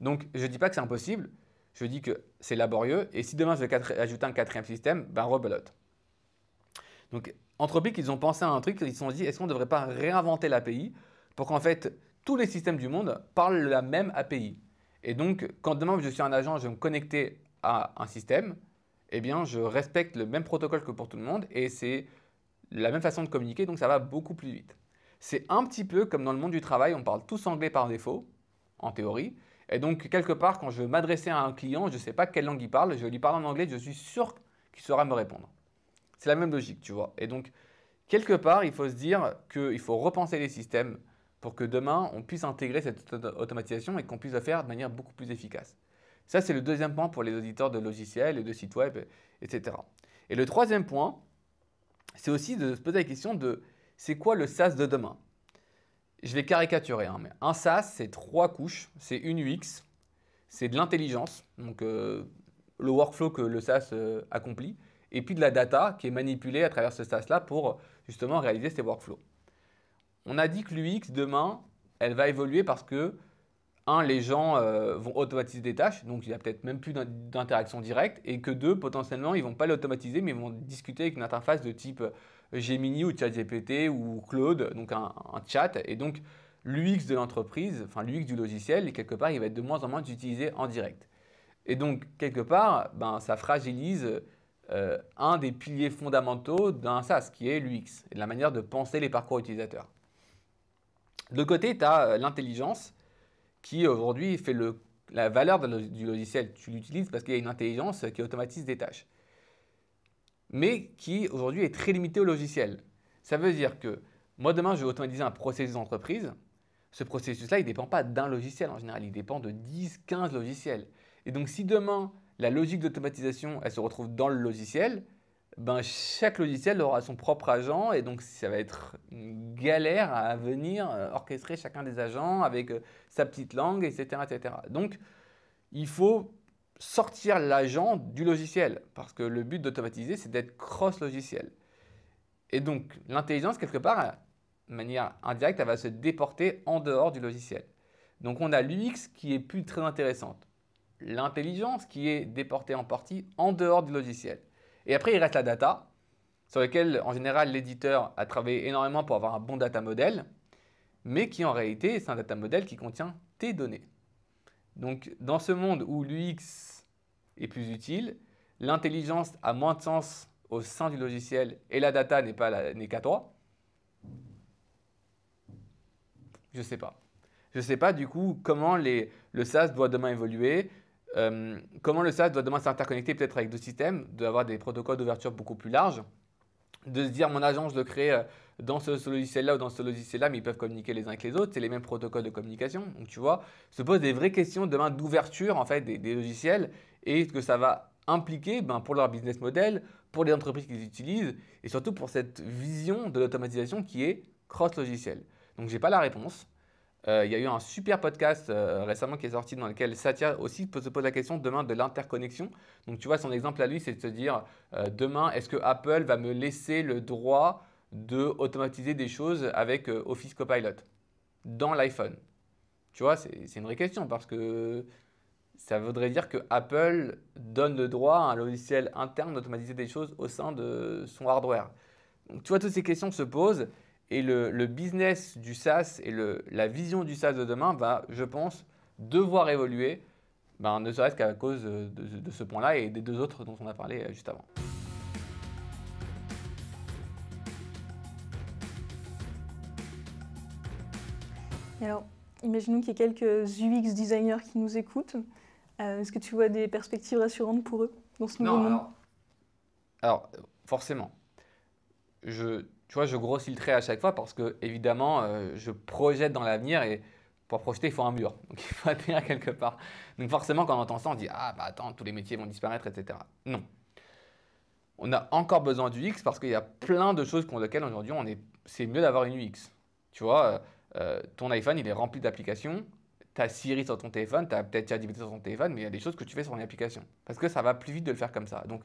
Donc, je ne dis pas que c'est impossible, je dis que c'est laborieux, et si demain je vais ajouter un quatrième système, rebelote. Donc, Anthropic, ils ont pensé à un truc, ils se sont dit, est-ce qu'on ne devrait pas réinventer l'API pour qu'en fait, tous les systèmes du monde parlent la même API. Et donc, quand demain je suis un agent, je vais me connecter à un système, eh bien, je respecte le même protocole que pour tout le monde et c'est la même façon de communiquer, donc ça va beaucoup plus vite. C'est un petit peu comme dans le monde du travail, on parle tous anglais par défaut, en théorie. Et donc, quelque part, quand je veux m'adresser à un client, je ne sais pas quelle langue il parle, je lui parle en anglais, je suis sûr qu'il saura me répondre. C'est la même logique, tu vois. Et donc, quelque part, il faut se dire qu'il faut repenser les systèmes pour que demain, on puisse intégrer cette automatisation et qu'on puisse le faire de manière beaucoup plus efficace. Ça, c'est le deuxième point pour les auditeurs de logiciels et de sites web, etc. Et le troisième point, c'est aussi de se poser la question de c'est quoi le SaaS de demain? Je vais caricaturer, mais un SaaS, c'est 3 couches. C'est une UX, c'est de l'intelligence, donc le workflow que le SaaS accomplit, et puis de la data qui est manipulée à travers ce SaaS-là pour justement réaliser ces workflows. On a dit que l'UX, demain, elle va évoluer parce que, un, les gens vont automatiser des tâches, donc il n'y a peut-être même plus d'interaction directe, et que deux, potentiellement, ils ne vont pas l'automatiser, mais ils vont discuter avec une interface de type Gemini ou ChatGPT ou Claude, donc un chat, et donc l'UX de l'entreprise, enfin l'UX du logiciel, quelque part, il va être de moins en moins utilisé en direct. Et donc, quelque part, ça fragilise un des piliers fondamentaux d'un SaaS, qui est l'UX, et la manière de penser les parcours utilisateurs. De l'autre côté, tu as l'intelligence qui aujourd'hui fait la valeur du logiciel. Tu l'utilises parce qu'il y a une intelligence qui automatise des tâches. Mais qui aujourd'hui est très limitée au logiciel. Ça veut dire que moi demain je vais automatiser un processus d'entreprise. Ce processus-là, il ne dépend pas d'un logiciel en général, il dépend de 10, 15 logiciels. Et donc si demain la logique d'automatisation, elle se retrouve dans le logiciel, chaque logiciel aura son propre agent et donc ça va être une galère à venir orchestrer chacun des agents avec sa petite langue, etc., etc. Donc, il faut sortir l'agent du logiciel parce que le but d'automatiser, c'est d'être cross-logiciel. Et donc, l'intelligence, quelque part, de manière indirecte, elle va se déporter en dehors du logiciel. Donc, on a l'UX qui est plus très intéressante. L'intelligence qui est déportée en partie en dehors du logiciel. Et après, il reste la data, sur laquelle, en général, l'éditeur a travaillé énormément pour avoir un bon data model, mais qui, en réalité, c'est un data model qui contient tes données. Donc, dans ce monde où l'UX est plus utile, l'intelligence a moins de sens au sein du logiciel et la data n'est qu'à toi, je ne sais pas. Je ne sais pas, du coup, comment le SaaS doit demain évoluer. Comment le SaaS doit demain s'interconnecter peut-être avec d'autres systèmes, d'avoir des protocoles d'ouverture beaucoup plus larges, de se dire mon agent je le crée dans ce logiciel-là ou dans ce logiciel-là, mais ils peuvent communiquer les uns avec les autres, c'est les mêmes protocoles de communication. Donc tu vois, se pose des vraies questions demain d'ouverture en fait des logiciels et ce que ça va impliquer pour leur business model, pour les entreprises qui les utilisent et surtout pour cette vision de l'automatisation qui est cross-logiciel. Donc j'ai pas la réponse. Il y a eu un super podcast récemment qui est sorti dans lequel Satya aussi se pose la question demain de l'interconnexion. Donc tu vois, son exemple à lui, c'est de se dire demain, est-ce que Apple va me laisser le droit de automatiser des choses avec Office Copilot dans l'iPhone? Tu vois, c'est une vraie question parce que ça voudrait dire que Apple donne le droit à un logiciel interne d'automatiser des choses au sein de son hardware. Donc tu vois, toutes ces questions se posent. Et le business du SaaS et la vision du SaaS de demain va, je pense, devoir évoluer, ne serait-ce qu'à cause de ce point-là et des deux autres dont on a parlé juste avant. Et alors, imaginons qu'il y ait quelques UX designers qui nous écoutent. Est-ce que tu vois des perspectives rassurantes pour eux dans ce nouveau monde? Alors, forcément. Tu vois, je grossis le trait à chaque fois parce que, évidemment, je projette dans l'avenir et pour projeter, il faut un mur. Donc, il faut atterrir quelque part. Donc, forcément, quand on entend ça, on dit ah, attends, tous les métiers vont disparaître, etc. Non. On a encore besoin du UX parce qu'il y a plein de choses pour lesquelles aujourd'hui, c'est mieux d'avoir une UX. Tu vois, ton iPhone, il est rempli d'applications. Tu as Siri sur ton téléphone, tu as peut-être ChatGPT sur ton téléphone, mais il y a des choses que tu fais sur une application. Parce que ça va plus vite de le faire comme ça. Donc,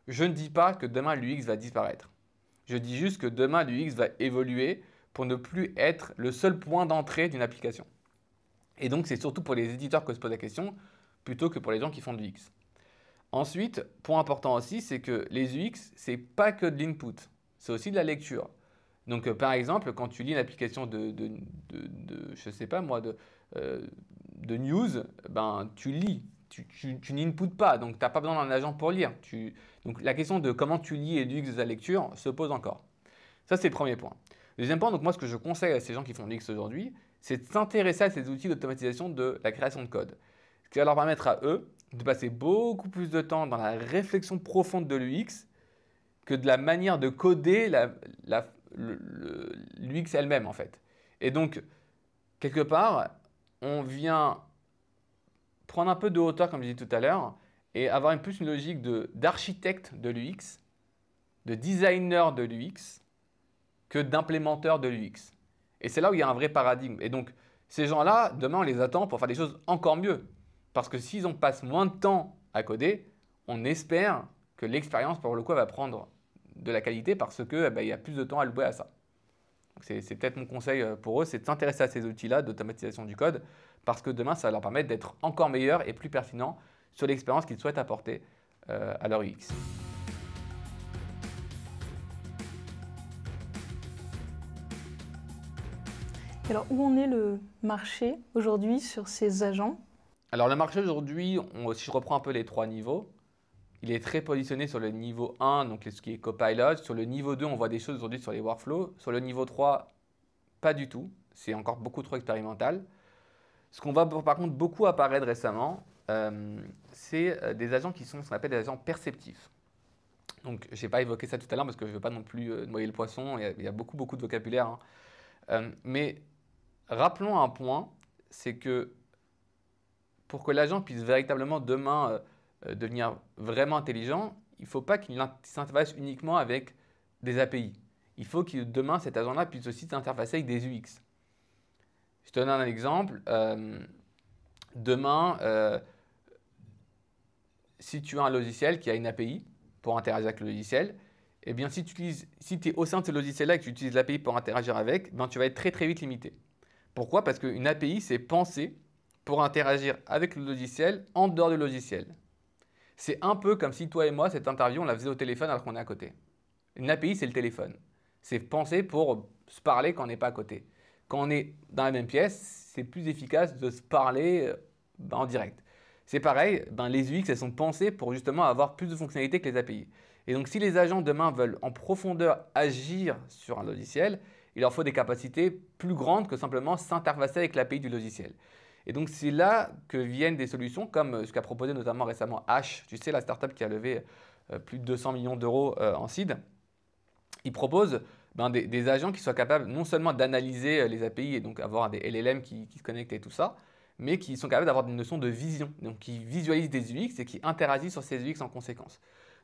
je ne dis pas que demain, l'UX va disparaître. Je dis juste que demain, l'UX va évoluer pour ne plus être le seul point d'entrée d'une application. Et donc, c'est surtout pour les éditeurs que se pose la question, plutôt que pour les gens qui font de l'UX. Ensuite, point important aussi, c'est que les UX, c'est pas que de l'input, c'est aussi de la lecture. Donc, par exemple, quand tu lis une application je sais pas moi, de news, tu lis. Tu n'inputes pas, donc tu n'as pas besoin d'un agent pour lire. Donc la question de comment tu lis et l'UX de ta lecture se pose encore. Ça, c'est le premier point. Deuxième point, donc moi, ce que je conseille à ces gens qui font l'UX aujourd'hui, c'est de s'intéresser à ces outils d'automatisation de la création de code. Ce qui va leur permettre à eux de passer beaucoup plus de temps dans la réflexion profonde de l'UX que de la manière de coder l'UX elle-même, en fait. Et donc, quelque part, on vient prendre un peu de hauteur, comme je disais tout à l'heure, et avoir plus une logique d'architecte de l'UX, de designer de l'UX, que d'implémenteur de l'UX. Et c'est là où il y a un vrai paradigme. Et donc, ces gens-là, demain, on les attend pour faire des choses encore mieux. Parce que s'ils passent moins de temps à coder, on espère que l'expérience, pour le coup, va prendre de la qualité parce que il y a plus de temps à louer à ça. C'est peut-être mon conseil pour eux, c'est de s'intéresser à ces outils-là d'automatisation du code parce que demain, ça va leur permettre d'être encore meilleurs et plus pertinents sur l'expérience qu'ils souhaitent apporter à leur UX. Alors, où en est le marché aujourd'hui sur ces agents? Alors le marché aujourd'hui, si je reprends un peu les 3 niveaux, il est très positionné sur le niveau 1, donc ce qui est Copilot. Sur le niveau 2, on voit des choses aujourd'hui sur les workflows. Sur le niveau 3, pas du tout. C'est encore beaucoup trop expérimental. Ce qu'on voit par contre beaucoup apparaître récemment, c'est des agents qui sont ce qu'on appelle des agents perceptifs. Donc je n'ai pas évoqué ça tout à l'heure parce que je ne veux pas non plus noyer le poisson. Il y a beaucoup de vocabulaire, hein. Mais rappelons un point, c'est que pour que l'agent puisse véritablement demain devenir vraiment intelligent, il ne faut pas qu'il s'interface uniquement avec des API. Il faut que demain, cet agent-là puisse aussi s'interfacer avec des UX. Je te donne un exemple. Demain, si tu as un logiciel qui a une API pour interagir avec le logiciel, eh bien, si tu es au sein de ce logiciel-là et que tu utilises l'API pour interagir avec, ben, tu vas être très très vite limité. Pourquoi? Parce qu'une API, c'est pensé pour interagir avec le logiciel en dehors du logiciel. C'est un peu comme si toi et moi, cette interview, on la faisait au téléphone alors qu'on est à côté. Une API, c'est le téléphone. C'est pensé pour se parler quand on n'est pas à côté. Quand on est dans la même pièce, c'est plus efficace de se parler en direct. C'est pareil, les UX, elles sont pensées pour justement avoir plus de fonctionnalités que les API. Et donc, si les agents demain veulent en profondeur agir sur un logiciel, il leur faut des capacités plus grandes que simplement s'interfacer avec l'API du logiciel. Et donc, c'est là que viennent des solutions comme ce qu'a proposé notamment récemment Hash, tu sais, la startup qui a levé plus de 200 millions d'euros en seed. Ils proposent des agents qui soient capables non seulement d'analyser les API et donc avoir des LLM qui se connectent et tout ça, mais qui sont capables d'avoir une notion de vision, donc qui visualisent des UX et qui interagissent sur ces UX en conséquence.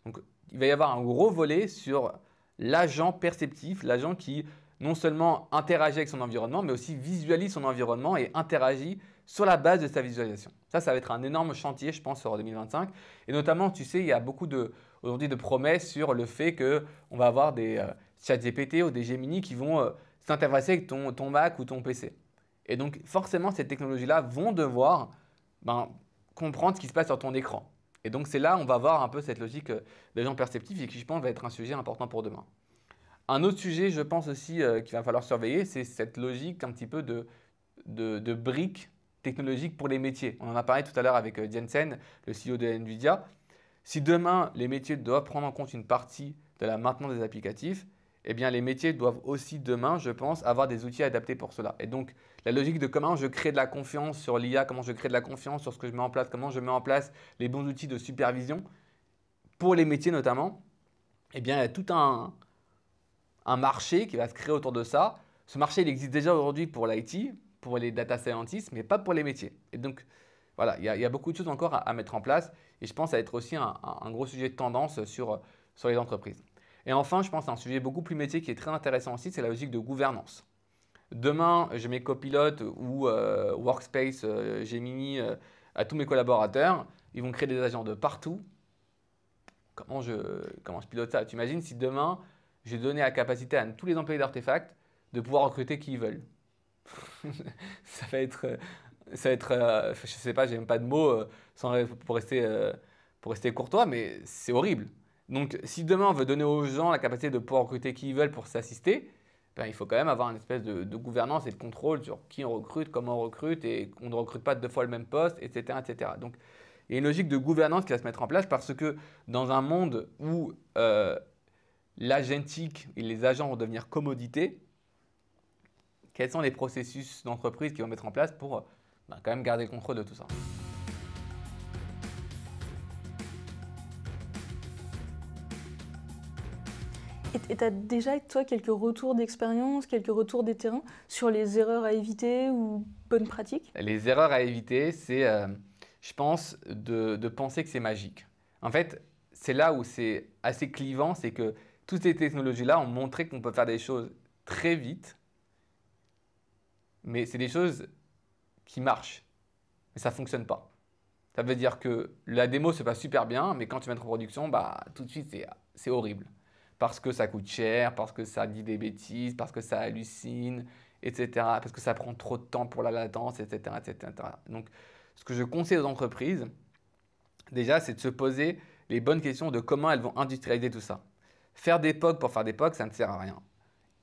Donc, il va y avoir un gros volet sur l'agent perceptif, l'agent qui non seulement interagit avec son environnement, mais aussi visualise son environnement et interagit sur la base de sa visualisation. Ça va être un énorme chantier, je pense, sur 2025. Et notamment, tu sais, il y a beaucoup aujourd'hui de promesses sur le fait qu'on va avoir des ChatGPT ou des Gemini qui vont s'interfacer avec ton Mac ou ton PC. Et donc, forcément, ces technologies-là vont devoir comprendre ce qui se passe sur ton écran. Et donc, c'est là où on va voir un peu cette logique d'agent perceptif et qui, je pense, va être un sujet important pour demain. Un autre sujet, je pense aussi, qu'il va falloir surveiller, c'est cette logique un petit peu de briques technologiques pour les métiers. On en a parlé tout à l'heure avec Jensen, le CEO de NVIDIA. Si demain, les métiers doivent prendre en compte une partie de la maintenance des applicatifs, eh bien, les métiers doivent aussi demain, je pense, avoir des outils adaptés pour cela. Et donc, la logique de comment je crée de la confiance sur l'IA, comment je crée de la confiance sur ce que je mets en place, comment je mets en place les bons outils de supervision, pour les métiers notamment, eh bien, il y a tout un marché qui va se créer autour de ça. Ce marché, il existe déjà aujourd'hui pour l'IT, pour les data scientists, mais pas pour les métiers. Et donc, voilà, il y a beaucoup de choses encore à mettre en place. Et je pense que ça va être aussi un gros sujet de tendance sur les entreprises. Et enfin, je pense à un sujet beaucoup plus métier qui est très intéressant aussi, c'est la logique de gouvernance. Demain, je mets Copilot ou Workspace, Gemini à tous mes collaborateurs. Ils vont créer des agents de partout. Comment je pilote ça? Tu imagines si demain, j'ai donné la capacité à tous les employés d'Artefact de pouvoir recruter qui ils veulent. Ça va être, je sais pas, j'ai même pas de mots pour rester courtois, mais c'est horrible. Donc, si demain on veut donner aux gens la capacité de pouvoir recruter qui ils veulent pour s'assister, il faut quand même avoir une espèce de gouvernance et de contrôle sur qui on recrute, comment on recrute et qu'on ne recrute pas 2 fois le même poste, etc., etc. Donc, il y a une logique de gouvernance qui va se mettre en place parce que dans un monde où l'agentique et les agents vont devenir commodités, quels sont les processus d'entreprise qui vont mettre en place pour quand même garder le contrôle de tout ça? Et tu as déjà, toi, quelques retours d'expérience, quelques retours des terrains sur les erreurs à éviter ou bonnes pratiques? Les erreurs à éviter, c'est, je pense, de penser que c'est magique. En fait, c'est là où c'est assez clivant, c'est que toutes ces technologies-là ont montré qu'on peut faire des choses très vite, mais c'est des choses qui marchent, mais ça ne fonctionne pas. Ça veut dire que la démo se passe super bien, mais quand tu vas mettre en production, bah, tout de suite, c'est horrible. Parce que ça coûte cher, parce que ça dit des bêtises, parce que ça hallucine, etc. Parce que ça prend trop de temps pour la latence, etc., etc. Donc, ce que je conseille aux entreprises, déjà, c'est de se poser les bonnes questions de comment elles vont industrialiser tout ça. Faire des POC pour faire des POC, ça ne sert à rien.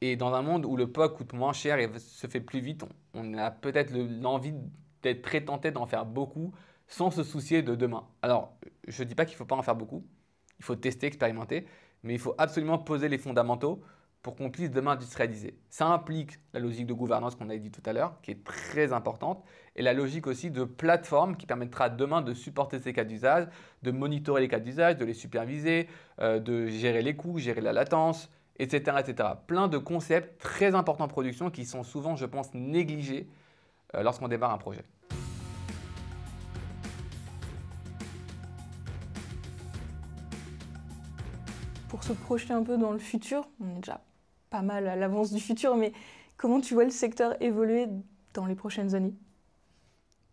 Et dans un monde où le POC coûte moins cher et se fait plus vite, on a peut-être l'envie d'être très tenté d'en faire beaucoup sans se soucier de demain. Alors, je ne dis pas qu'il ne faut pas en faire beaucoup, il faut tester, expérimenter, mais il faut absolument poser les fondamentaux pour qu'on puisse demain industrialiser. Ça implique la logique de gouvernance qu'on a dit tout à l'heure, qui est très importante, et la logique aussi de plateforme qui permettra demain de supporter ces cas d'usage, de monitorer les cas d'usage, de les superviser, de gérer les coûts, gérer la latence, etc., etc. Plein de concepts très importants en production qui sont souvent, je pense, négligés lorsqu'on démarre un projet. Pour se projeter un peu dans le futur, on est déjà pas mal à l'avance du futur, mais comment tu vois le secteur évoluer dans les prochaines années?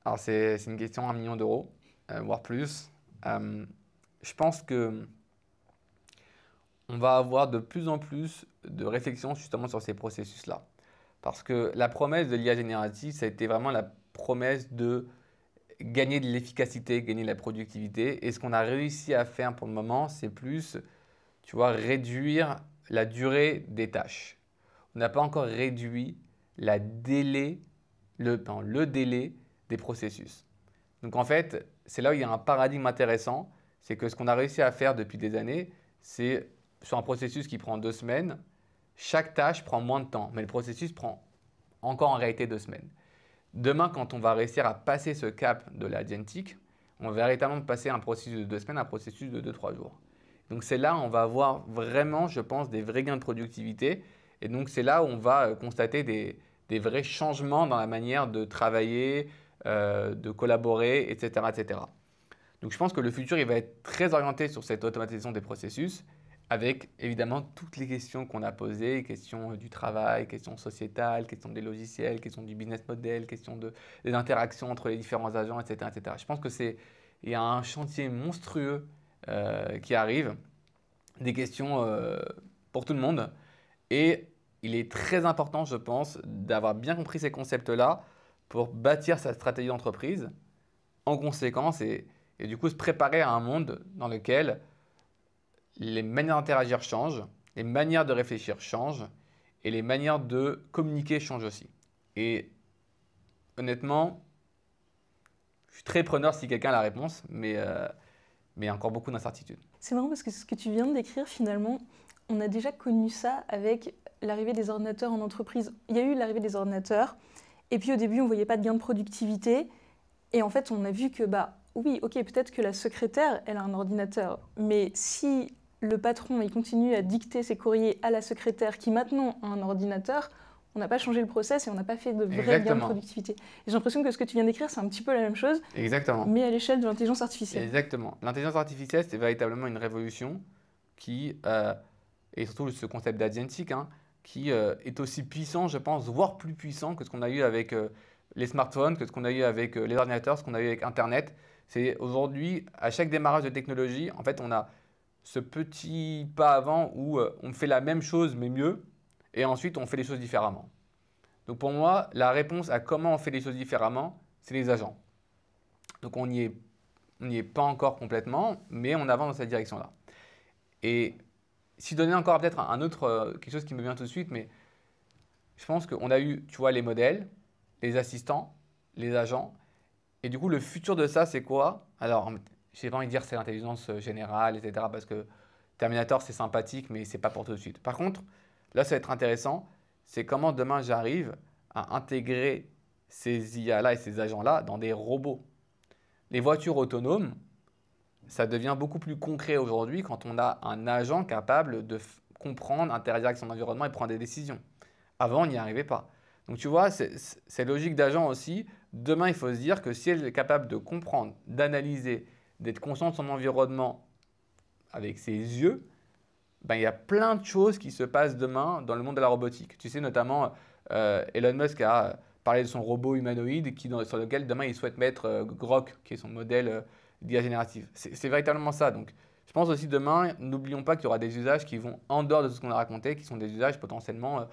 Alors, c'est une question à 1 million d'euros, voire plus. Je pense que on va avoir de plus en plus de réflexions justement sur ces processus-là. Parce que la promesse de l'IA générative, ça a été vraiment la promesse de gagner de l'efficacité, gagner de la productivité. Et ce qu'on a réussi à faire pour le moment, c'est plus, tu vois, réduire la durée des tâches. On n'a pas encore réduit le délai des processus. Donc en fait, c'est là où il y a un paradigme intéressant, c'est que ce qu'on a réussi à faire depuis des années, c'est sur un processus qui prend 2 semaines, chaque tâche prend moins de temps, mais le processus prend encore en réalité 2 semaines. Demain, quand on va réussir à passer ce cap de l'agentic, on va véritablement passer un processus de 2 semaines à un processus de 2-3 jours. Donc c'est là où on va avoir vraiment, je pense, des vrais gains de productivité. Et donc c'est là où on va constater des vrais changements dans la manière de travailler, de collaborer, etc., etc. Donc je pense que le futur, il va être très orienté sur cette automatisation des processus, avec évidemment toutes les questions qu'on a posées, questions du travail, questions sociétales, questions des logiciels, questions du business model, questions des interactions entre les différents agents, etc., etc. Je pense il y a un chantier monstrueux qui arrive, des questions pour tout le monde. Et il est très important, je pense, d'avoir bien compris ces concepts-là pour bâtir sa stratégie d'entreprise en conséquence et du coup se préparer à un monde dans lequel les manières d'interagir changent, les manières de réfléchir changent et les manières de communiquer changent aussi. Et honnêtement, je suis très preneur si quelqu'un a la réponse, mais il y a encore beaucoup d'incertitudes. C'est marrant parce que ce que tu viens de décrire, finalement, on a déjà connu ça avec l'arrivée des ordinateurs en entreprise. Il y a eu l'arrivée des ordinateurs, et puis au début, on ne voyait pas de gain de productivité. Et en fait, on a vu que, bah oui, ok, peut-être que la secrétaire, elle a un ordinateur, mais si le patron, il continue à dicter ses courriers à la secrétaire qui maintenant a un ordinateur, on n'a pas changé le process et on n'a pas fait de vrai gain de productivité. Et j'ai l'impression que ce que tu viens d'écrire, c'est un petit peu la même chose, Exactement. Mais à l'échelle de l'intelligence artificielle. Exactement. L'intelligence artificielle, c'est véritablement une révolution qui, et surtout ce concept d'agentic, hein, qui est aussi puissant, je pense, voire plus puissant que ce qu'on a eu avec les smartphones, que ce qu'on a eu avec les ordinateurs, ce qu'on a eu avec Internet. C'est aujourd'hui, à chaque démarrage de technologie, en fait, on a ce petit pas avant où on fait la même chose mais mieux, et ensuite on fait les choses différemment. Donc pour moi, la réponse à comment on fait les choses différemment, c'est les agents. Donc on n'y est pas encore complètement, mais on avance dans cette direction-là. Et si donner encore peut-être un autre, quelque chose qui me vient tout de suite, mais je pense qu'on a eu, tu vois, les modèles, les assistants, les agents, et du coup le futur de ça, c'est quoi? Alors, je n'ai pas envie de dire c'est l'intelligence générale, etc., parce que Terminator, c'est sympathique, mais c'est pas pour tout de suite. Par contre, là, ça va être intéressant, c'est comment demain j'arrive à intégrer ces IA-là et ces agents-là dans des robots. Les voitures autonomes, ça devient beaucoup plus concret aujourd'hui quand on a un agent capable de comprendre, interagir avec son environnement et prendre des décisions. Avant, on n'y arrivait pas. Donc tu vois, c'est logique d'agent aussi. Demain, il faut se dire que si elle est capable de comprendre, d'analyser, d'être conscient de son environnement avec ses yeux, ben, il y a plein de choses qui se passent demain dans le monde de la robotique. Tu sais, notamment, Elon Musk a parler de son robot humanoïde sur lequel demain il souhaite mettre Grok, qui est son modèle d'IA générative. C'est véritablement ça. Donc, je pense aussi demain, n'oublions pas qu'il y aura des usages qui vont en dehors de ce qu'on a raconté, qui sont des usages potentiellement,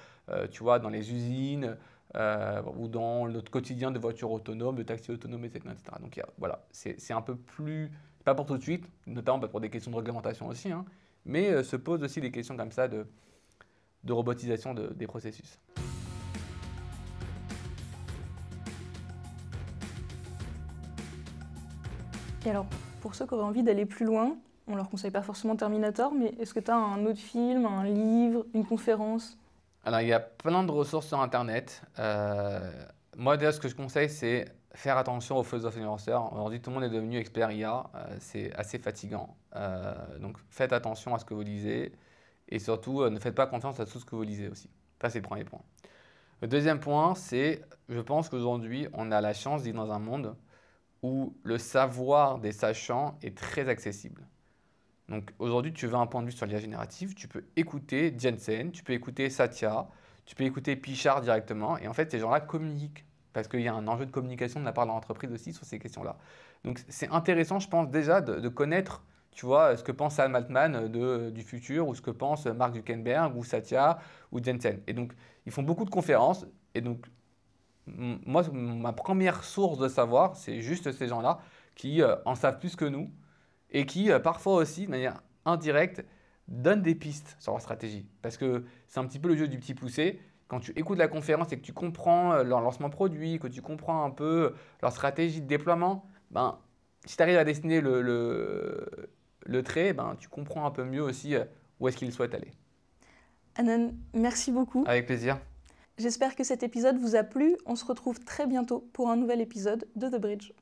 tu vois, dans les usines ou dans notre quotidien de voitures autonomes, de taxis autonomes, etc. etc. Donc voilà, c'est un peu plus, pas pour tout de suite, notamment pour des questions de réglementation aussi, hein, mais se posent aussi des questions comme ça de robotisation des processus. Et alors, pour ceux qui auraient envie d'aller plus loin, on leur conseille pas forcément Terminator, mais est-ce que tu as un autre film, un livre, une conférence? Alors, il y a plein de ressources sur Internet. Moi, déjà, ce que je conseille, c'est faire attention aux faux influenceurs. Aujourd'hui, tout le monde est devenu expert IA. C'est assez fatigant. Donc, faites attention à ce que vous lisez. Et surtout, ne faites pas confiance à tout ce que vous lisez aussi. Ça, c'est le premier point. Le deuxième point, c'est, je pense qu'aujourd'hui, on a la chance d'être dans un monde où le savoir des sachants est très accessible. Donc aujourd'hui, tu veux un point de vue sur l'IA générative, tu peux écouter Jensen, tu peux écouter Satya, tu peux écouter Pichard directement. Et en fait, ces gens-là communiquent parce qu'il y a un enjeu de communication de la part de l'entreprise aussi sur ces questions-là. Donc c'est intéressant, je pense, déjà de connaître, tu vois, ce que pense Sam Altman du futur ou ce que pense Mark Zuckerberg ou Satya ou Jensen. Et donc, ils font beaucoup de conférences. Et donc, moi, ma première source de savoir, c'est juste ces gens-là qui en savent plus que nous et qui, parfois aussi, de manière indirecte, donnent des pistes sur leur stratégie. Parce que c'est un petit peu le jeu du petit poussé. Quand tu écoutes la conférence et que tu comprends leur lancement produit, que tu comprends un peu leur stratégie de déploiement, ben, si tu arrives à dessiner le trait, ben, tu comprends un peu mieux aussi où est-ce qu'ils souhaitent aller. Hanan, merci beaucoup. Avec plaisir. J'espère que cet épisode vous a plu. On se retrouve très bientôt pour un nouvel épisode de The Bridge.